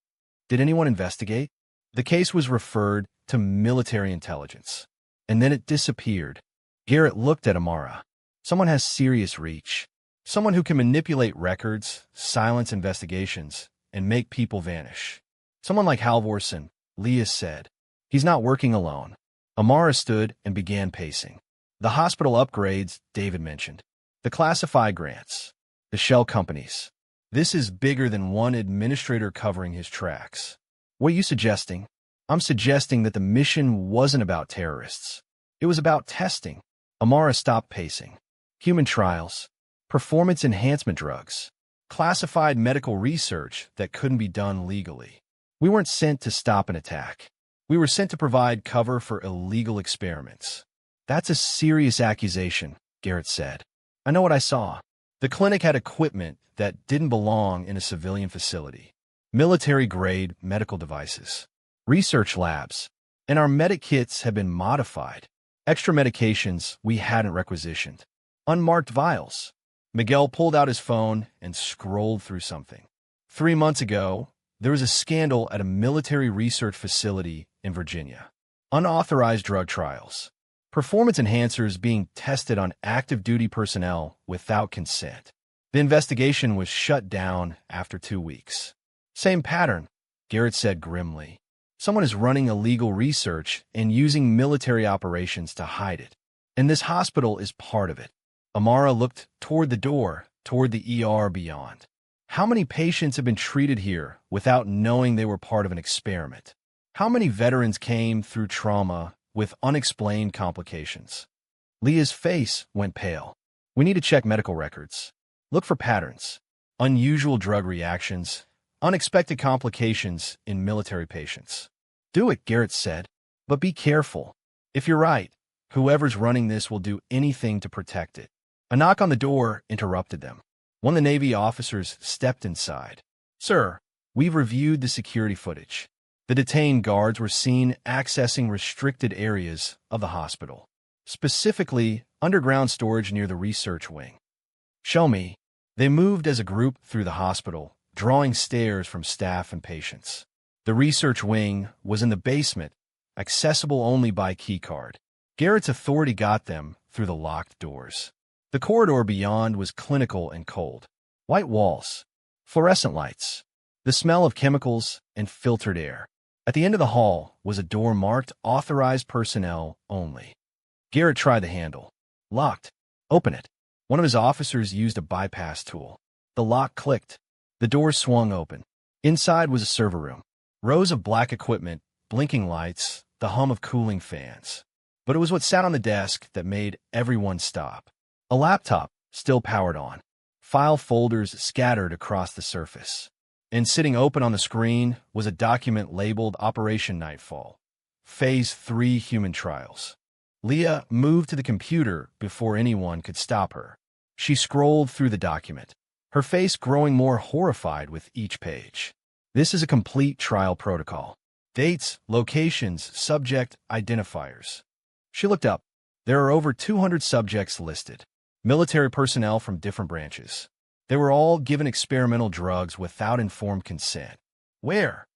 Did anyone investigate? The case was referred to military intelligence, and then it disappeared. Garrett looked at Amara. Someone has serious reach. Someone who can manipulate records, silence investigations, and make people vanish. Someone like Halvorsen, Leah said. He's not working alone. Amara stood and began pacing. The hospital upgrades David mentioned. The classified grants. The shell companies. This is bigger than one administrator covering his tracks. What are you suggesting? I'm suggesting that the mission wasn't about terrorists. It was about testing. Amara stopped pacing. Human trials. Performance enhancement drugs. Classified medical research that couldn't be done legally. We weren't sent to stop an attack. We were sent to provide cover for illegal experiments. That's a serious accusation, Garrett said. I know what I saw. The clinic had equipment that didn't belong in a civilian facility. Military-grade medical devices. Research labs. And our medic kits had been modified. Extra medications we hadn't requisitioned. Unmarked vials. Miguel pulled out his phone and scrolled through something. 3 months ago, there was a scandal at a military research facility in Virginia. Unauthorized drug trials. Performance enhancers being tested on active duty personnel without consent. The investigation was shut down after 2 weeks. Same pattern, Garrett said grimly. Someone is running illegal research and using military operations to hide it. And this hospital is part of it. Amara looked toward the door, toward the ER beyond. How many patients have been treated here without knowing they were part of an experiment? How many veterans came through trauma with unexplained complications? Leah's face went pale. We need to check medical records. Look for patterns. Unusual drug reactions. Unexpected complications in military patients. Do it, Garrett said. But be careful. If you're right, whoever's running this will do anything to protect it. A knock on the door interrupted them. One of the Navy officers stepped inside. Sir, we've reviewed the security footage. The detained guards were seen accessing restricted areas of the hospital, specifically underground storage near the research wing. Show me. They moved as a group through the hospital, drawing stares from staff and patients. The research wing was in the basement, accessible only by keycard. Garrett's authority got them through the locked doors. The corridor beyond was clinical and cold. White walls, fluorescent lights, the smell of chemicals and filtered air. At the end of the hall was a door marked Authorized Personnel Only. Garrett tried the handle. Locked. Open it. One of his officers used a bypass tool. The lock clicked. The door swung open. Inside was a server room. Rows of black equipment, blinking lights, the hum of cooling fans. But it was what sat on the desk that made everyone stop. A laptop, still powered on. File folders scattered across the surface. and sitting open on the screen was a document labeled Operation Nightfall, Phase 3 Human Trials. Leah moved to the computer before anyone could stop her. She scrolled through the document, her face growing more horrified with each page. This is a complete trial protocol. Dates, locations, subject, identifiers. She looked up. There are over 200 subjects listed. Military personnel from different branches. They were all given experimental drugs without informed consent. Where?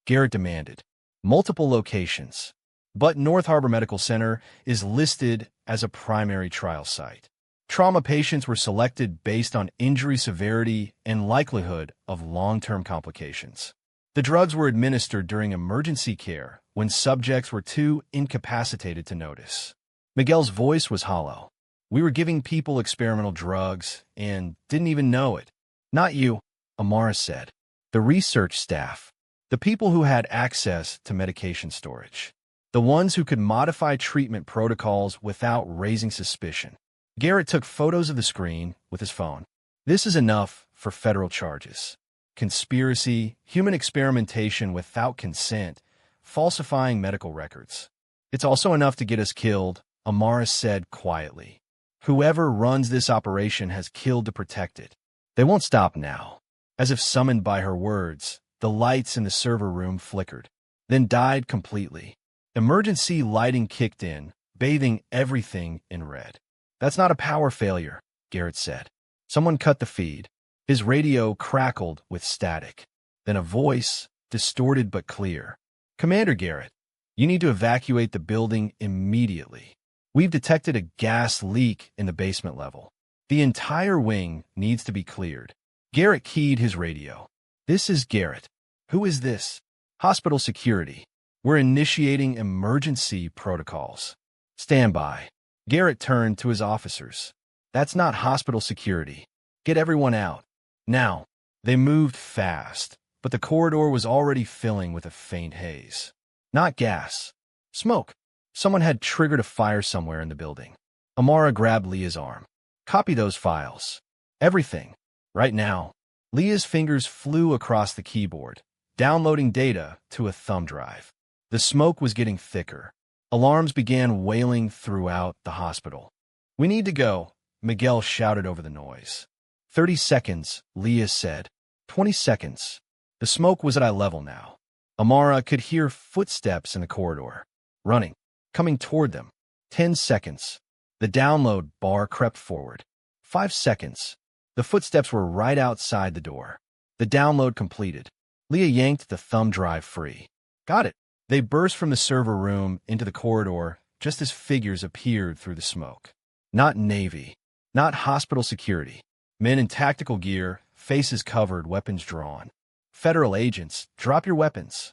Garrett demanded. Multiple locations. But North Harbor Medical Center is listed as a primary trial site. Trauma patients were selected based on injury severity and likelihood of long-term complications. The drugs were administered during emergency care when subjects were too incapacitated to notice. Miguel's voice was hollow. We were giving people experimental drugs and didn't even know it. Not you, Amara said. The research staff. The people who had access to medication storage. The ones who could modify treatment protocols without raising suspicion. Garrett took photos of the screen with his phone. This is enough for federal charges. Conspiracy, human experimentation without consent, falsifying medical records. It's also enough to get us killed, Amara said quietly. Whoever runs this operation has killed to protect it. They won't stop now. As if summoned by her words, the lights in the server room flickered, then died completely. Emergency lighting kicked in, bathing everything in red. That's not a power failure, Garrett said. Someone cut the feed. His radio crackled with static. Then a voice, distorted but clear. Commander Garrett, you need to evacuate the building immediately. We've detected a gas leak in the basement level. The entire wing needs to be cleared. Garrett keyed his radio. This is Garrett. Who is this? Hospital security. We're initiating emergency protocols. Stand by. Garrett turned to his officers. That's not hospital security. Get everyone out. Now. They moved fast, but the corridor was already filling with a faint haze. Not gas. Smoke. Someone had triggered a fire somewhere in the building. Amara grabbed Leah's arm. Copy those files. Everything. Right now. Leah's fingers flew across the keyboard, downloading data to a thumb drive. The smoke was getting thicker. Alarms began wailing throughout the hospital. We need to go, Miguel shouted over the noise. 30 seconds, Leah said. 20 seconds. The smoke was at eye level now. Amara could hear footsteps in the corridor. Running. Coming toward them. 10 seconds. The download bar crept forward. 5 seconds. The footsteps were right outside the door. The download completed. Leah yanked the thumb drive free. Got it. They burst from the server room into the corridor just as figures appeared through the smoke. Not Navy. Not hospital security. Men in tactical gear, faces covered, weapons drawn. Federal agents, drop your weapons.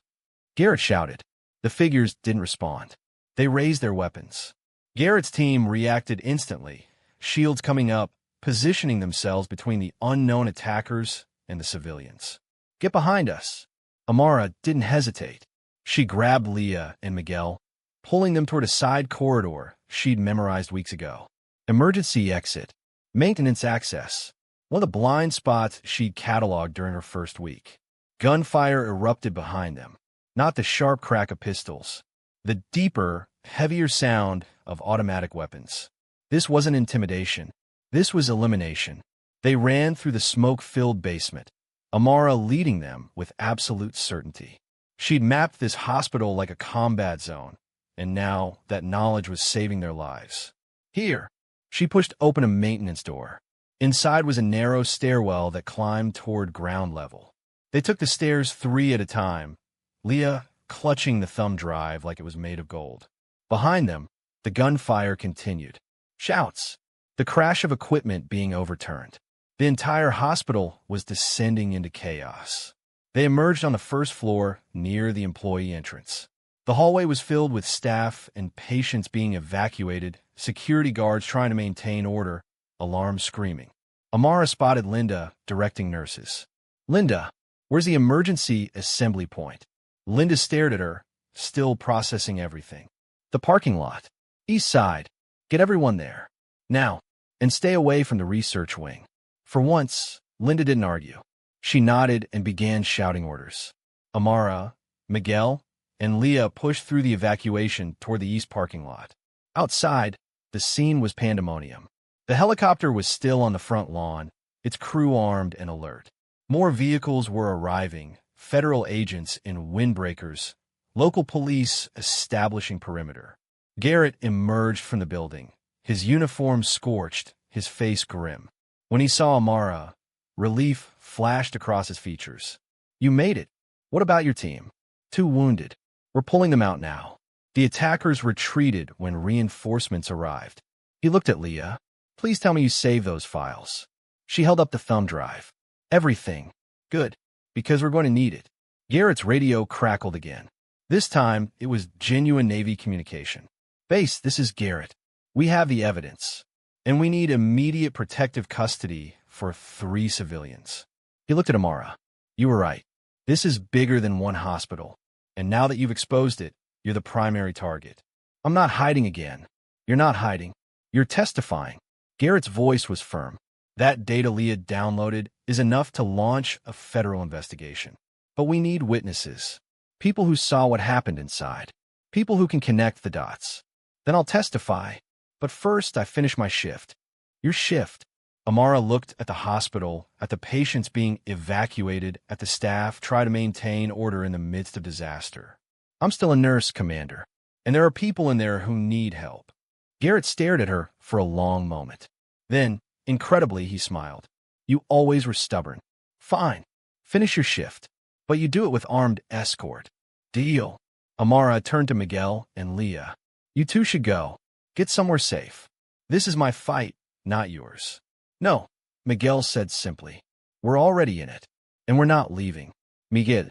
Garrett shouted. The figures didn't respond. They raised their weapons. Garrett's team reacted instantly, shields coming up, positioning themselves between the unknown attackers and the civilians. Get behind us. Amara didn't hesitate. She grabbed Leah and Miguel, pulling them toward a side corridor she'd memorized weeks ago. Emergency exit. Maintenance access. One of the blind spots she'd cataloged during her first week. Gunfire erupted behind them. Not the sharp crack of pistols. The deeper, heavier sound of automatic weapons. This wasn't intimidation. This was elimination. They ran through the smoke-filled basement, Amara leading them with absolute certainty. She'd mapped this hospital like a combat zone, and now that knowledge was saving their lives. Here, she pushed open a maintenance door. Inside was a narrow stairwell that climbed toward ground level. They took the stairs 3 at a time, Leah clutching the thumb drive like it was made of gold. Behind them, the gunfire continued. Shouts. The crash of equipment being overturned. The entire hospital was descending into chaos. They emerged on the first floor near the employee entrance. The hallway was filled with staff and patients being evacuated, security guards trying to maintain order, alarms screaming. Amara spotted Linda directing nurses. Linda, where's the emergency assembly point? Linda stared at her, still processing everything. The parking lot. East side. Get everyone there. Now. And stay away from the research wing. For once, Linda didn't argue. She nodded and began shouting orders. Amara, Miguel, and Leah pushed through the evacuation toward the east parking lot. Outside, the scene was pandemonium. The helicopter was still on the front lawn, its crew armed and alert. More vehicles were arriving, federal agents in windbreakers, local police establishing perimeter. Garrett emerged from the building, his uniform scorched, his face grim. When he saw Amara, relief flashed across his features. "You made it. What about your team?" "Two wounded. We're pulling them out now." The attackers retreated when reinforcements arrived. He looked at Leah. "Please tell me you saved those files." She held up the thumb drive. "Everything. Good. Because we're going to need it." Garrett's radio crackled again. This time, it was genuine Navy communication. "Base, this is Garrett. We have the evidence, and we need immediate protective custody for 3 civilians." He looked at Amara. "You were right. This is bigger than one hospital, and now that you've exposed it, you're the primary target." "I'm not hiding again." "You're not hiding. You're testifying." Garrett's voice was firm. "That data Leah downloaded is enough to launch a federal investigation. But we need witnesses. People who saw what happened inside. People who can connect the dots. Then I'll testify. But first, I finish my shift." "Your shift?" Amara looked at the hospital, at the patients being evacuated, at the staff try to maintain order in the midst of disaster. "I'm still a nurse, Commander, and there are people in there who need help." Garrett stared at her for a long moment. Then, incredibly, he smiled. "You always were stubborn. Fine. Finish your shift. But you do it with armed escort." "Deal." Amara turned to Miguel and Leah. "You two should go. Get somewhere safe. This is my fight, not yours." "No," Miguel said simply. "We're already in it, and we're not leaving." "Miguel,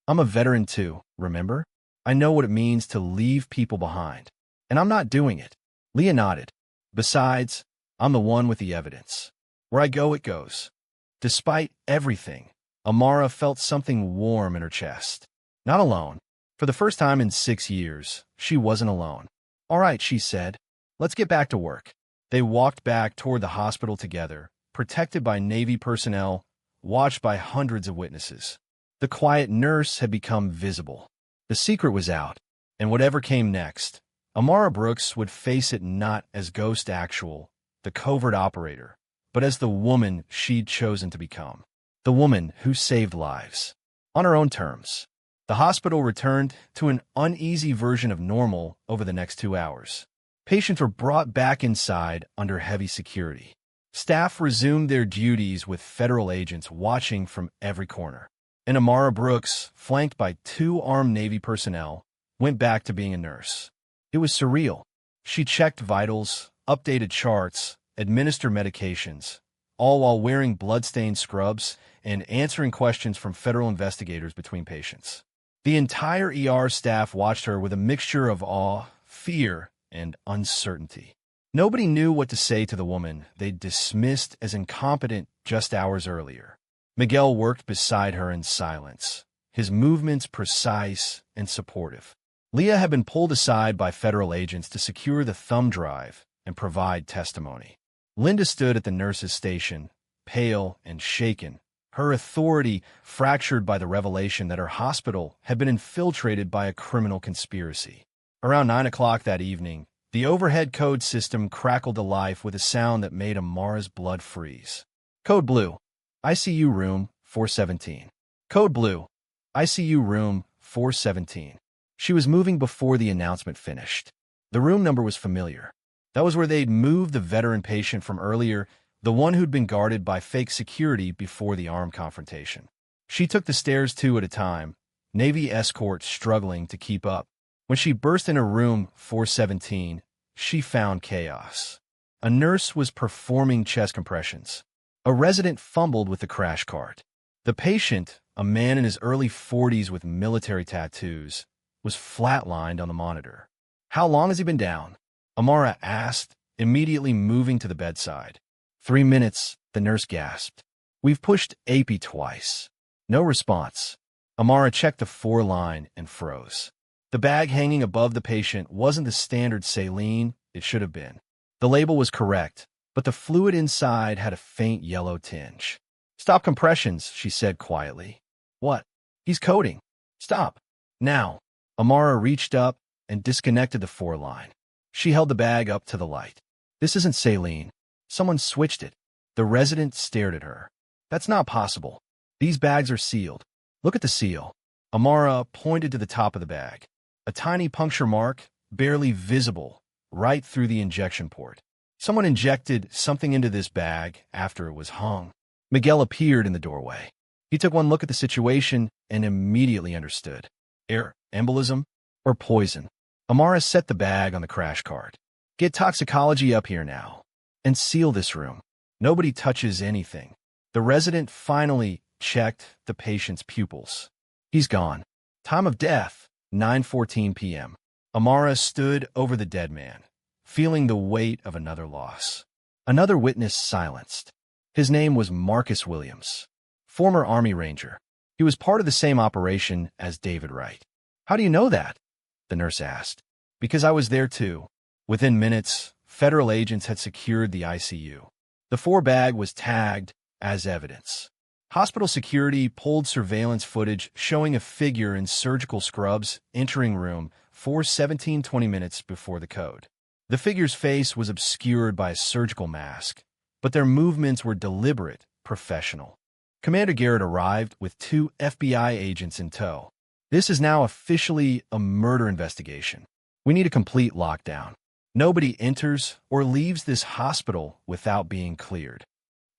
I'm a veteran too, remember? I know what it means to leave people behind, and I'm not doing it." Leah nodded. "Besides, I'm the one with the evidence. Where I go, it goes." Despite everything, Amara felt something warm in her chest. Not alone. For the first time in 6 years, she wasn't alone. "All right," she said. "Let's get back to work." They walked back toward the hospital together, protected by Navy personnel, watched by hundreds of witnesses. The quiet nurse had become visible. The secret was out, and whatever came next, Amara Brooks would face it not as Ghost Actual, the covert operator, but as the woman she'd chosen to become. The woman who saved lives. On her own terms. The hospital returned to an uneasy version of normal over the next 2 hours. Patients were brought back inside under heavy security. Staff resumed their duties with federal agents watching from every corner. And Amara Brooks, flanked by 2 armed Navy personnel, went back to being a nurse. It was surreal. She checked vitals, updated charts, administered medications, all while wearing bloodstained scrubs and answering questions from federal investigators between patients. The entire ER staff watched her with a mixture of awe, fear, and uncertainty. Nobody knew what to say to the woman they'd dismissed as incompetent just hours earlier. Miguel worked beside her in silence, his movements precise and supportive. Leah had been pulled aside by federal agents to secure the thumb drive and provide testimony. Linda stood at the nurse's station, pale and shaken, her authority fractured by the revelation that her hospital had been infiltrated by a criminal conspiracy. Around 9 o'clock that evening, the overhead code system crackled to life with a sound that made Amara's blood freeze. "Code Blue, ICU room 417. Code Blue, ICU room 417. She was moving before the announcement finished. The room number was familiar. That was where they'd moved the veteran patient from earlier, the one who'd been guarded by fake security before the armed confrontation. She took the stairs 2 at a time, Navy escorts struggling to keep up. When she burst into room 417, she found chaos. A nurse was performing chest compressions. A resident fumbled with the crash cart. The patient, a man in his early 40s with military tattoos, was flatlined on the monitor. "How long has he been down?" Amara asked, immediately moving to the bedside. 3 minutes, the nurse gasped. "We've pushed AP twice." No response. Amara checked the 4 line and froze. The bag hanging above the patient wasn't the standard saline it should have been. The label was correct, but the fluid inside had a faint yellow tinge. Stop compressions, she said quietly. What? He's coding. Stop. Now. Amara reached up and disconnected the 4-line. She held the bag up to the light. This isn't saline. Someone switched it. The resident stared at her. That's not possible. These bags are sealed. Look at the seal. Amara pointed to the top of the bag. A tiny puncture mark, barely visible, right through the injection port. Someone injected something into this bag after it was hung. Miguel appeared in the doorway. He took one look at the situation and immediately understood. Air embolism or poison. Amara set the bag on the crash cart. Get toxicology up here now. And seal this room. Nobody touches anything. The resident finally checked the patient's pupils. He's gone. Time of death, 9:14 p.m. Amara stood over the dead man, feeling the weight of another loss. Another witness silenced. His name was Marcus Williams, former Army Ranger. He was part of the same operation as David Wright. How do you know that? The nurse asked. Because I was there too. Within minutes, federal agents had secured the ICU. The 4-bag was tagged as evidence. Hospital security pulled surveillance footage showing a figure in surgical scrubs entering room 4:17 20 minutes before the code. The figure's face was obscured by a surgical mask, but their movements were deliberate, professional. Commander Garrett arrived with 2 FBI agents in tow. This is now officially a murder investigation. We need a complete lockdown. Nobody enters or leaves this hospital without being cleared.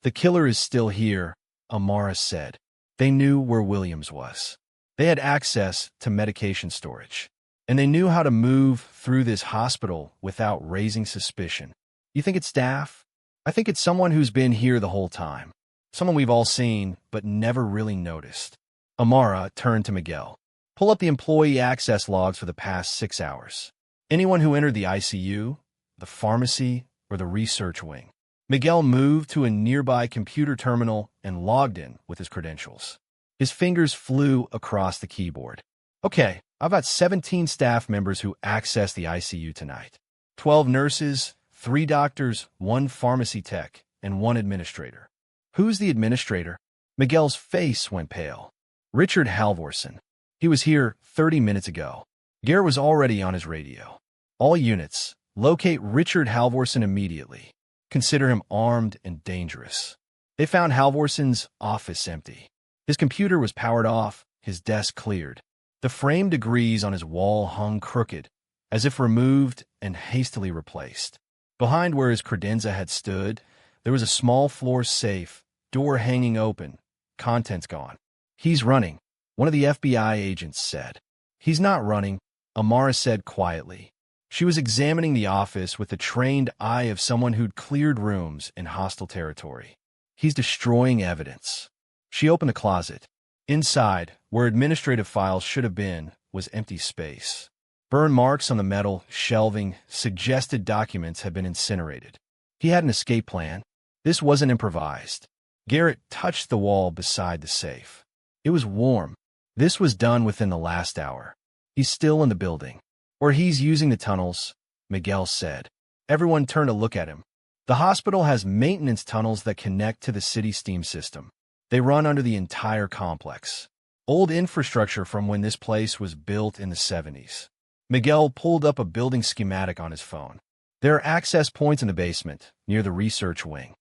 The killer is still here, Amara said. They knew where Williams was. They had access to medication storage. And they knew how to move through this hospital without raising suspicion. You think it's staff? I think it's someone who's been here the whole time. Someone we've all seen, but never really noticed. Amara turned to Miguel. Pull up the employee access logs for the past 6 hours. Anyone who entered the ICU, the pharmacy, or the research wing. Miguel moved to a nearby computer terminal and logged in with his credentials. His fingers flew across the keyboard. Okay, I've got 17 staff members who access the ICU tonight. 12 nurses, 3 doctors, 1 pharmacy tech, and 1 administrator. Who's the administrator? Miguel's face went pale. Richard Halvorson. He was here 30 minutes ago. Garrett was already on his radio. All units, locate Richard Halvorson immediately. Consider him armed and dangerous. They found Halvorson's office empty. His computer was powered off, his desk cleared. The frame degrees on his wall hung crooked, as if removed and hastily replaced. Behind where his credenza had stood, there was a small floor safe, door hanging open, contents gone. He's running, one of the FBI agents said. He's not running, Amara said quietly. She was examining the office with the trained eye of someone who'd cleared rooms in hostile territory. He's destroying evidence. She opened a closet. Inside, where administrative files should have been, was empty space. Burn marks on the metal shelving suggested documents had been incinerated. He had an escape plan. This wasn't improvised. Garrett touched the wall beside the safe. It was warm. This was done within the last hour. He's still in the building. Or he's using the tunnels, Miguel said. Everyone turned to look at him. The hospital has maintenance tunnels that connect to the city steam system. They run under the entire complex. Old infrastructure from when this place was built in the 70s. Miguel pulled up a building schematic on his phone. There are access points in the basement, near the research wing.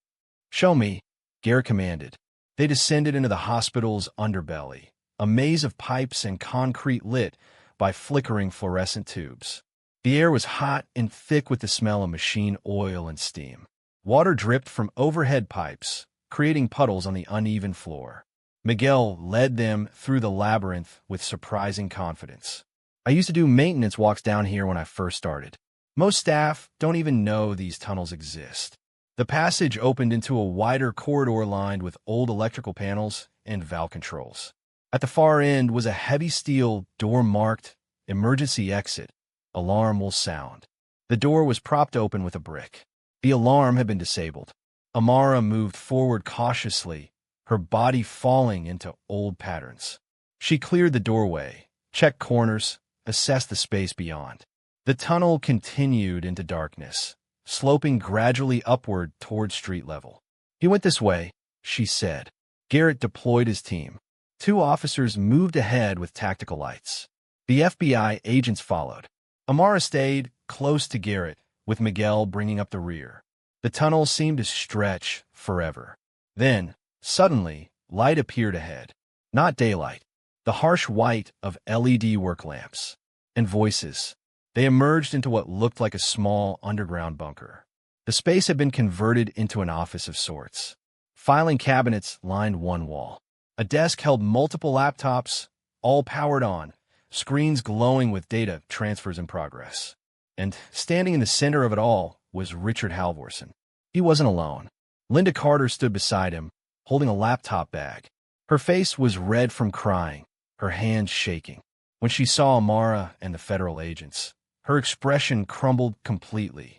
Show me, Garrett commanded. They descended into the hospital's underbelly, a maze of pipes and concrete lit by flickering fluorescent tubes. The air was hot and thick with the smell of machine oil and steam. Water dripped from overhead pipes, creating puddles on the uneven floor. Miguel led them through the labyrinth with surprising confidence. I used to do maintenance walks down here when I first started. Most staff don't even know these tunnels exist. The passage opened into a wider corridor lined with old electrical panels and valve controls. At the far end was a heavy steel door marked Emergency Exit. Alarm will sound. The door was propped open with a brick. The alarm had been disabled. Amara moved forward cautiously, her body falling into old patterns. She cleared the doorway, checked corners, assessed the space beyond. The tunnel continued into darkness, sloping gradually upward toward street level. He went this way, she said. Garrett deployed his team. 2 officers moved ahead with tactical lights. The FBI agents followed. Amara stayed close to Garrett, with Miguel bringing up the rear. The tunnel seemed to stretch forever. Then, suddenly, light appeared ahead. Not daylight. The harsh white of LED work lamps. And voices. They emerged into what looked like a small underground bunker. The space had been converted into an office of sorts. Filing cabinets lined one wall. A desk held multiple laptops, all powered on, screens glowing with data transfers in progress. And standing in the center of it all was Richard Halvorsen. He wasn't alone. Linda Carter stood beside him, holding a laptop bag. Her face was red from crying, her hands shaking. When she saw Amara and the federal agents, her expression crumbled completely.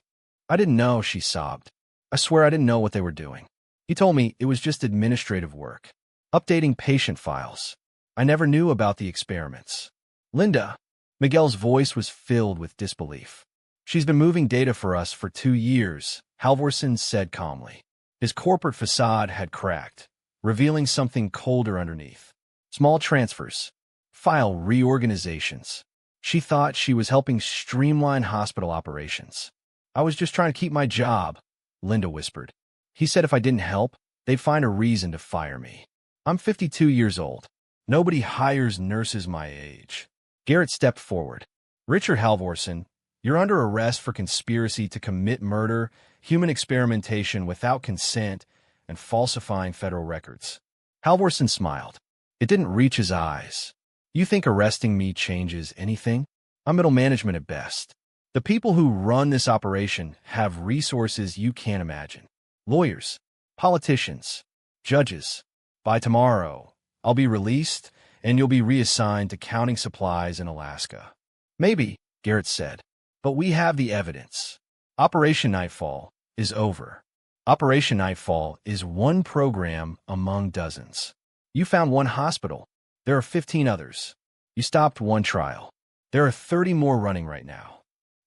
"I didn't know," she sobbed. "I swear I didn't know what they were doing. He told me it was just administrative work. Updating patient files. I never knew about the experiments." "Linda." Miguel's voice was filled with disbelief. "She's been moving data for us for 2 years," Halvorsen said calmly. His corporate facade had cracked, revealing something colder underneath. Small transfers. File reorganizations. She thought she was helping streamline hospital operations. "I was just trying to keep my job," Linda whispered. "He said if I didn't help, they'd find a reason to fire me. I'm 52 years old. Nobody hires nurses my age." Garrett stepped forward. "Richard Halvorsen, you're under arrest for conspiracy to commit murder, human experimentation without consent, and falsifying federal records." Halvorsen smiled. It didn't reach his eyes. "You think arresting me changes anything? I'm middle management at best. The people who run this operation have resources you can't imagine. Lawyers, politicians, judges. By tomorrow, I'll be released, and you'll be reassigned to counting supplies in Alaska." "Maybe," Garrett said, "but we have the evidence. Operation Nightfall is over. Operation Nightfall is one program among dozens. You found one hospital. There are 15 others. You stopped one trial. There are 30 more running right now."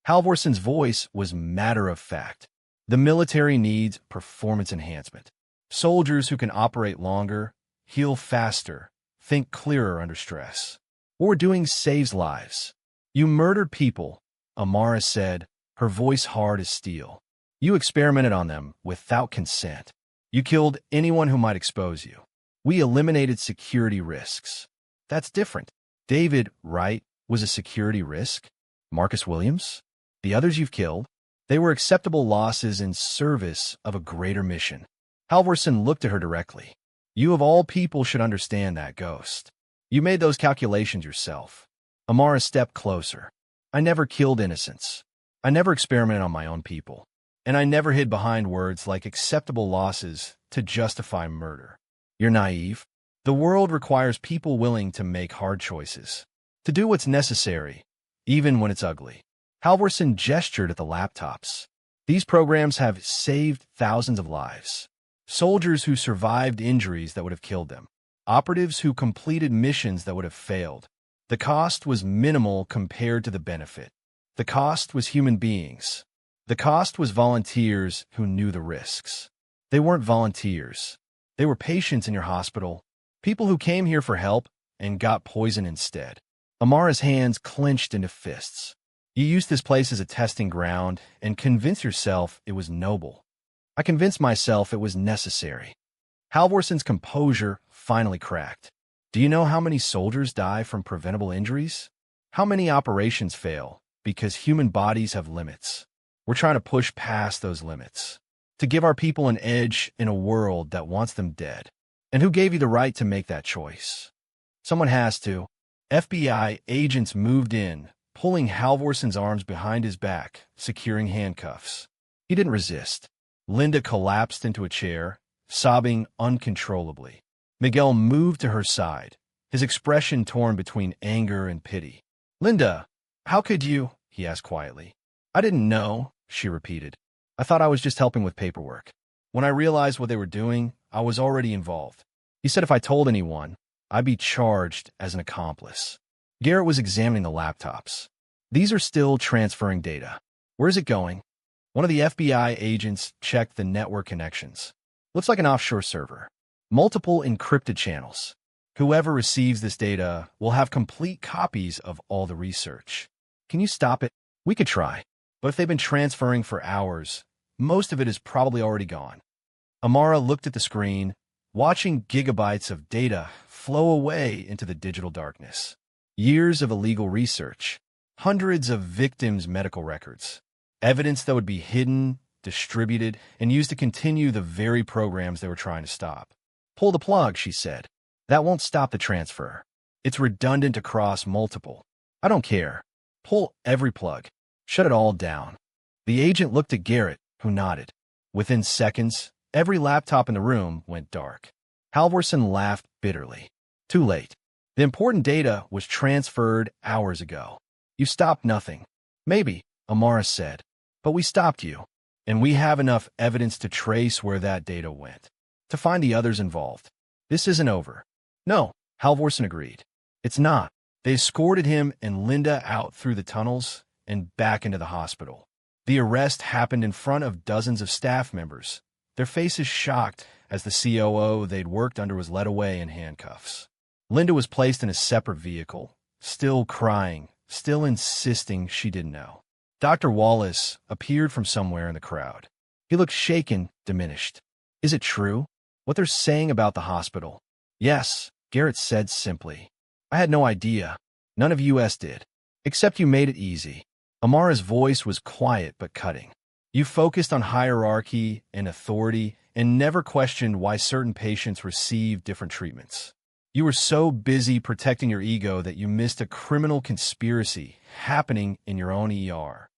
Halvorsen's voice was matter-of-fact. "The military needs performance enhancement. Soldiers who can operate longer, heal faster, think clearer under stress. What we're doing saves lives. You murdered people," Amara said, her voice hard as steel. "You experimented on them without consent. You killed anyone who might expose you. We eliminated security risks." "That's different." "David Wright was a security risk. Marcus Williams? The others you've killed? They were acceptable losses in service of a greater mission." Halvorsen looked at her directly. "You of all people should understand that, Ghost. You made those calculations yourself." Amara stepped closer. "I never killed innocents. I never experimented on my own people. And I never hid behind words like acceptable losses to justify murder. You're naive. The world requires people willing to make hard choices, to do what's necessary, even when it's ugly." Halvorsen gestured at the laptops. "These programs have saved thousands of lives. Soldiers who survived injuries that would have killed them. Operatives who completed missions that would have failed. The cost was minimal compared to the benefit. The cost was human beings. The cost was volunteers who knew the risks. They weren't volunteers. They were patients in your hospital, people who came here for help and got poison instead." Amara's hands clenched into fists. "You used this place as a testing ground and convinced yourself it was noble. I convinced myself it was necessary." Halvorsen's composure finally cracked. "Do you know how many soldiers die from preventable injuries? How many operations fail because human bodies have limits? We're trying to push past those limits, to give our people an edge in a world that wants them dead. And who gave you the right to make that choice? Someone has to." FBI agents moved in, pulling Halvorsen's arms behind his back, securing handcuffs. He didn't resist. Linda collapsed into a chair, sobbing uncontrollably. Miguel moved to her side, his expression torn between anger and pity. "Linda, how could you?" he asked quietly. "I didn't know," she repeated. "I thought I was just helping with paperwork. When I realized what they were doing, I was already involved. He said if I told anyone, I'd be charged as an accomplice." Garrett was examining the laptops. "These are still transferring data. Where is it going?" One of the FBI agents checked the network connections. "Looks like an offshore server." multiple encrypted channels. Whoever receives this data will have complete copies of all the research. Can you stop it? We could try. But if they've been transferring for hours, most of it is probably already gone. Amara looked at the screen, watching gigabytes of data flow away into the digital darkness. Years of illegal research, hundreds of victims' medical records, evidence that would be hidden, distributed, and used to continue the very programs they were trying to stop. Pull the plug, she said. That won't stop the transfer. It's redundant across multiple. I don't care. Pull every plug. Shut it all down. The agent looked at Garrett, who nodded. Within seconds, every laptop in the room went dark. Halvorsen laughed bitterly. Too late. The important data was transferred hours ago. You stopped nothing. Maybe, Amara said. But we stopped you. And we have enough evidence to trace where that data went. To find the others involved. This isn't over. No, Halvorsen agreed. It's not. They escorted him and Linda out through the tunnels and back into the hospital. The arrest happened in front of dozens of staff members, their faces shocked as the COO they'd worked under was led away in handcuffs. Linda was placed in a separate vehicle, still crying, still insisting she didn't know. Dr. Wallace appeared from somewhere in the crowd. He looked shaken, diminished. Is it true? What they're saying about the hospital? Yes, Garrett said simply. I had no idea. None of us did. Except you made it easy. Amara's voice was quiet but cutting. You focused on hierarchy and authority and never questioned why certain patients received different treatments. You were so busy protecting your ego that you missed a criminal conspiracy happening in your own ER.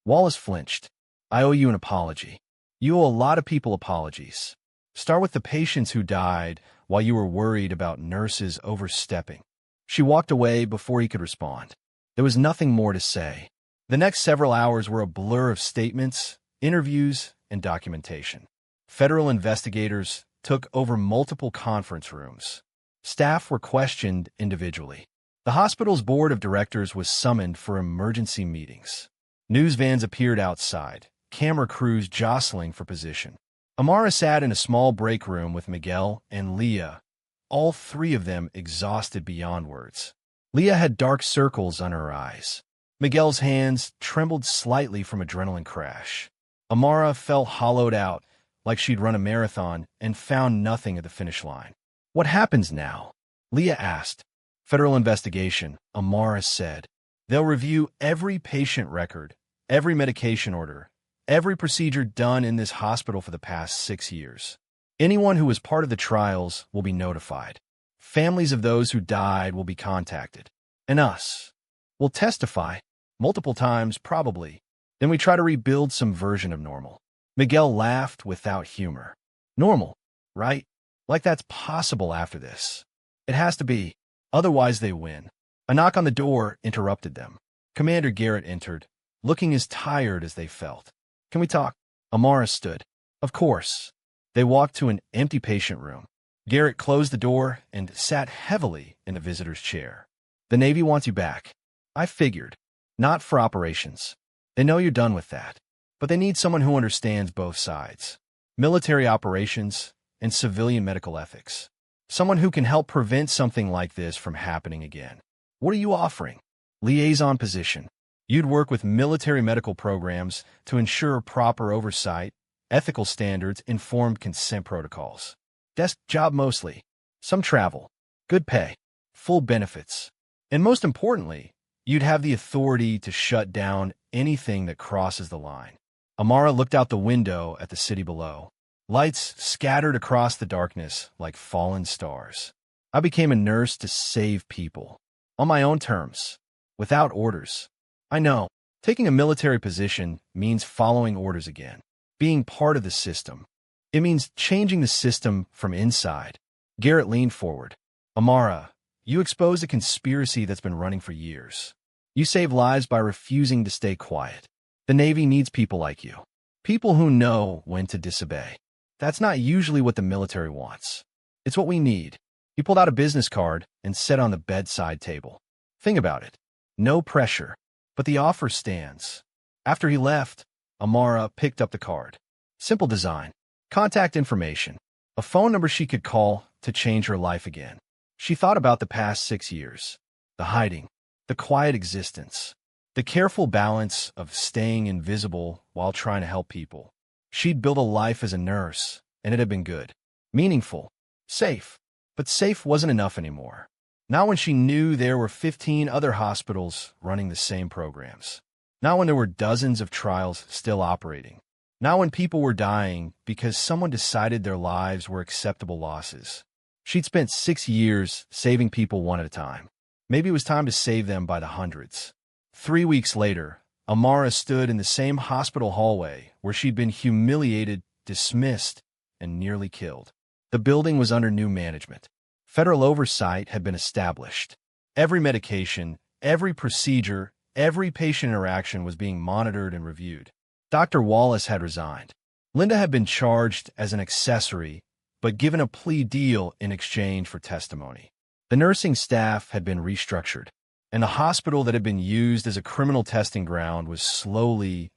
Wallace flinched. I owe you an apology. You owe a lot of people apologies. Start with the patients who died while you were worried about nurses overstepping. She walked away before he could respond. There was nothing more to say. The next several hours were a blur of statements, interviews, and documentation. Federal investigators took over multiple conference rooms. Staff were questioned individually. The hospital's board of directors was summoned for emergency meetings. News vans appeared outside, camera crews jostling for position. Amara sat in a small break room with Miguel and Leah, all three of them exhausted beyond words. Leah had dark circles under her eyes. Miguel's hands trembled slightly from adrenaline crash. Amara felt hollowed out, like she'd run a marathon and found nothing at the finish line. What happens now? Leah asked. Federal investigation, Amara said. They'll review every patient record, every medication order, every procedure done in this hospital for the past 6 years. Anyone who was part of the trials will be notified. Families of those who died will be contacted. And us. We'll testify. Multiple times, probably. Then we try to rebuild some version of normal. Miguel laughed without humor. Normal, right? Like that's possible after this. It has to be. Otherwise they win. A knock on the door interrupted them. Commander Garrett entered, looking as tired as they felt. Can we talk? Amara stood. Of course. They walked to an empty patient room. Garrett closed the door and sat heavily in the visitor's chair. The Navy wants you back. I figured. Not for operations. They know you're done with that. But they need someone who understands both sides. Military operations and civilian medical ethics. Someone who can help prevent something like this from happening again. What are you offering? Liaison position. You'd work with military medical programs to ensure proper oversight, ethical standards, informed consent protocols. Desk job mostly. Some travel. Good pay. Full benefits. And most importantly, you'd have the authority to shut down anything that crosses the line. Amara looked out the window at the city below. Lights scattered across the darkness like fallen stars. I became a nurse to save people. On my own terms. Without orders. I know. Taking a military position means following orders again. Being part of the system. It means changing the system from inside. Garrett leaned forward. Amara, you exposed a conspiracy that's been running for years. You save lives by refusing to stay quiet. The Navy needs people like you. People who know when to disobey. That's not usually what the military wants. It's what we need. He pulled out a business card and set on the bedside table. Think about it. No pressure. But the offer stands. After he left, Amara picked up the card. Simple design. Contact information. a phone number she could call to change her life again. She thought about the past 6 years, the hiding, the quiet existence, the careful balance of staying invisible while trying to help people. She'd built a life as a nurse, and it had been good, meaningful, safe. But safe wasn't enough anymore. Not when she knew there were 15 other hospitals running the same programs. Not when there were dozens of trials still operating. Not when people were dying because someone decided their lives were acceptable losses. She'd spent 6 years saving people one at a time. Maybe it was time to save them by the hundreds. 3 weeks later, Amara stood in the same hospital hallway where she'd been humiliated, dismissed, and nearly killed. The building was under new management. Federal oversight had been established. Every medication, every procedure, every patient interaction was being monitored and reviewed. Dr. Wallace had resigned. Linda had been charged as an accessory, but given a plea deal in exchange for testimony. The nursing staff had been restructured, and the hospital that had been used as a criminal testing ground was slowly,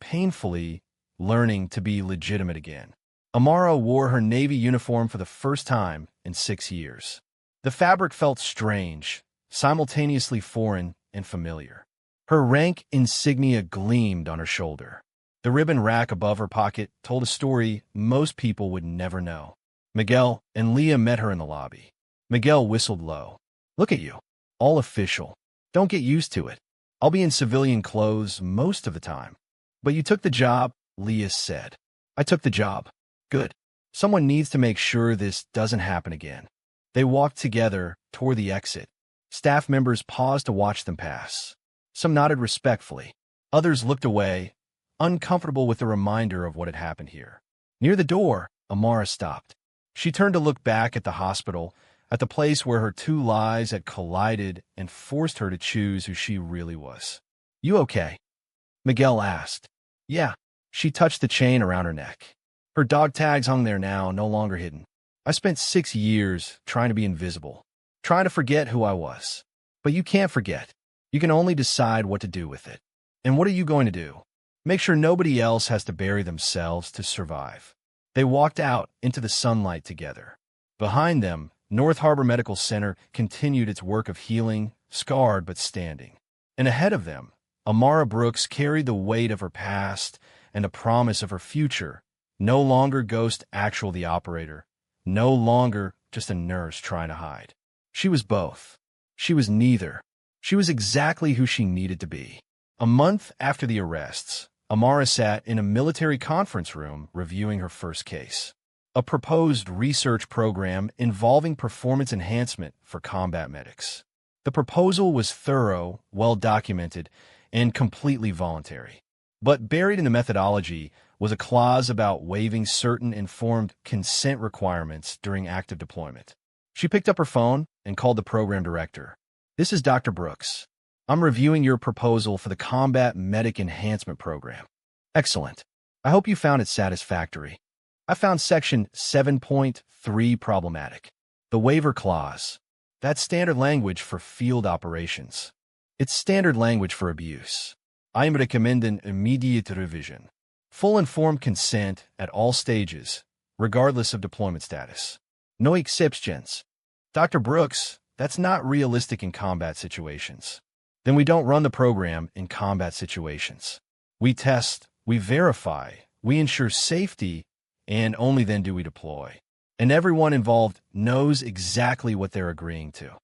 painfully, learning to be legitimate again. Amara wore her Navy uniform for the first time in 6 years. The fabric felt strange, simultaneously foreign and familiar. Her rank insignia gleamed on her shoulder. The ribbon rack above her pocket told a story most people would never know. Miguel and Leah met her in the lobby. Miguel whistled low. "Look at you. All official. Don't get used to it. I'll be in civilian clothes most of the time." "But you took the job," Leah said. "I took the job. Good. Someone needs to make sure this doesn't happen again." They walked together toward the exit. Staff members paused to watch them pass. Some nodded respectfully. Others looked away, uncomfortable with the reminder of what had happened here. Near the door, Amara stopped. She turned to look back at the hospital, at the place where her two lives had collided and forced her to choose who she really was. "You okay?" Miguel asked. "Yeah." She touched the chain around her neck. Her dog tags hung there now, no longer hidden. "I spent 6 years trying to be invisible, trying to forget who I was. But you can't forget. You can only decide what to do with it. And what are you going to do? Make sure nobody else has to bury themselves to survive." They walked out into the sunlight together. Behind them, North Harbor Medical Center continued its work of healing, scarred but standing. And ahead of them, Amara Brooks carried the weight of her past and the promise of her future. No longer Ghost Actual the operator. No longer just a nurse trying to hide. She was both. She was neither. She was exactly who she needed to be. A month after the arrests, Amara sat in a military conference room reviewing her first case. A proposed research program involving performance enhancement for combat medics. The proposal was thorough, well-documented, and completely voluntary. But buried in the methodology was a clause about waiving certain informed consent requirements during active deployment. She picked up her phone and called the program director. "This is Dr. Brooks. I'm reviewing your proposal for the Combat Medic Enhancement Program." "Excellent. I hope you found it satisfactory." "I found Section 7.3 problematic. The waiver clause. That's standard language for field operations. It's standard language for abuse. I am recommending immediate revision. Full informed consent at all stages, regardless of deployment status. No exceptions." "Dr. Brooks, that's not realistic in combat situations." "Then we don't run the program in combat situations. We test, we verify, we ensure safety, and only then do we deploy. And everyone involved knows exactly what they're agreeing to."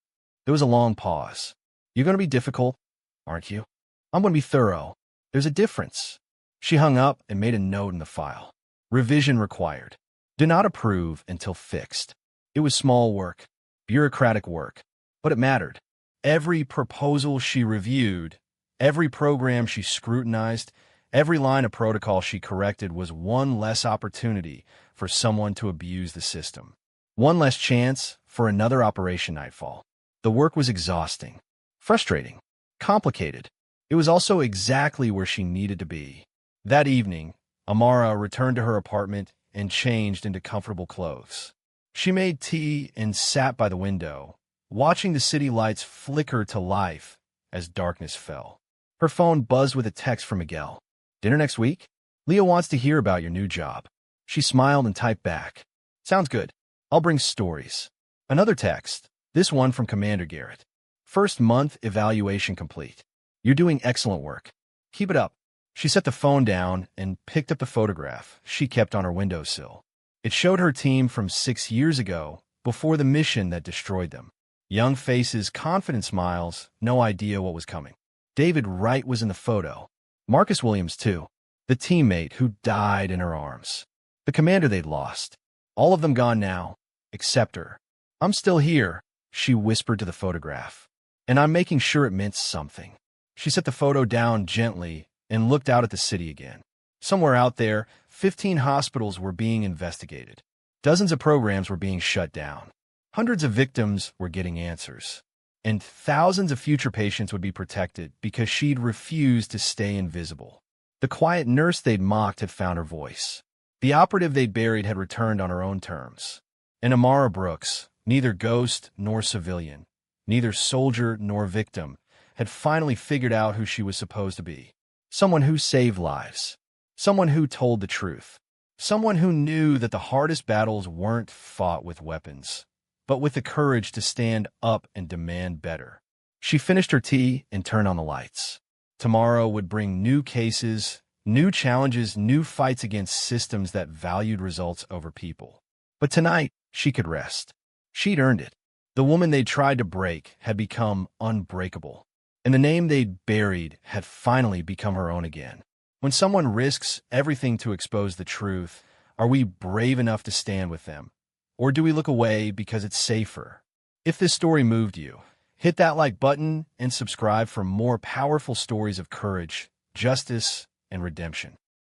There was a long pause. "You're going to be difficult, aren't you?" "I'm going to be thorough. There's a difference." She hung up and made a note in the file. "Revision required. Do not approve until fixed." It was small work, bureaucratic work, but it mattered. Every proposal she reviewed, every program she scrutinized, every line of protocol she corrected was one less opportunity for someone to abuse the system. One less chance for another Operation Nightfall. The work was exhausting, frustrating, complicated. It was also exactly where she needed to be. That evening, Amara returned to her apartment and changed into comfortable clothes. She made tea and sat by the window, watching the city lights flicker to life as darkness fell. Her phone buzzed with a text from Miguel. "Dinner next week? Leah wants to hear about your new job." She smiled and typed back. Sounds good. I'll bring stories. Another text, this one from Commander Garrett. First month evaluation complete. You're doing excellent work. Keep it up. She set the phone down and picked up the photograph she kept on her windowsill. It showed her team from 6 years ago, before the mission that destroyed them. Young faces, confident smiles, no idea what was coming. David Wright was in the photo. Marcus Williams, too. The teammate who died in her arms. The commander they'd lost. All of them gone now, except her. I'm still here, she whispered to the photograph. And I'm making sure it meant something. She set the photo down gently and looked out at the city again. Somewhere out there, 15 hospitals were being investigated. Dozens of programs were being shut down. Hundreds of victims were getting answers. And thousands of future patients would be protected because she'd refused to stay invisible. The quiet nurse they'd mocked had found her voice. The operative they'd buried had returned on her own terms. And Amara Brooks, neither ghost nor civilian, neither soldier nor victim, had finally figured out who she was supposed to be. Someone who saved lives. Someone who told the truth. Someone who knew that the hardest battles weren't fought with weapons, but with the courage to stand up and demand better. She finished her tea and turned on the lights. Tomorrow would bring new cases, new challenges, new fights against systems that valued results over people. But tonight, she could rest. She'd earned it. The woman they'd tried to break had become unbreakable, and the name they'd buried had finally become her own again. When someone risks everything to expose the truth, are we brave enough to stand with them? Or do we look away because it's safer? If this story moved you, hit that like button and subscribe for more powerful stories of courage, justice, and redemption.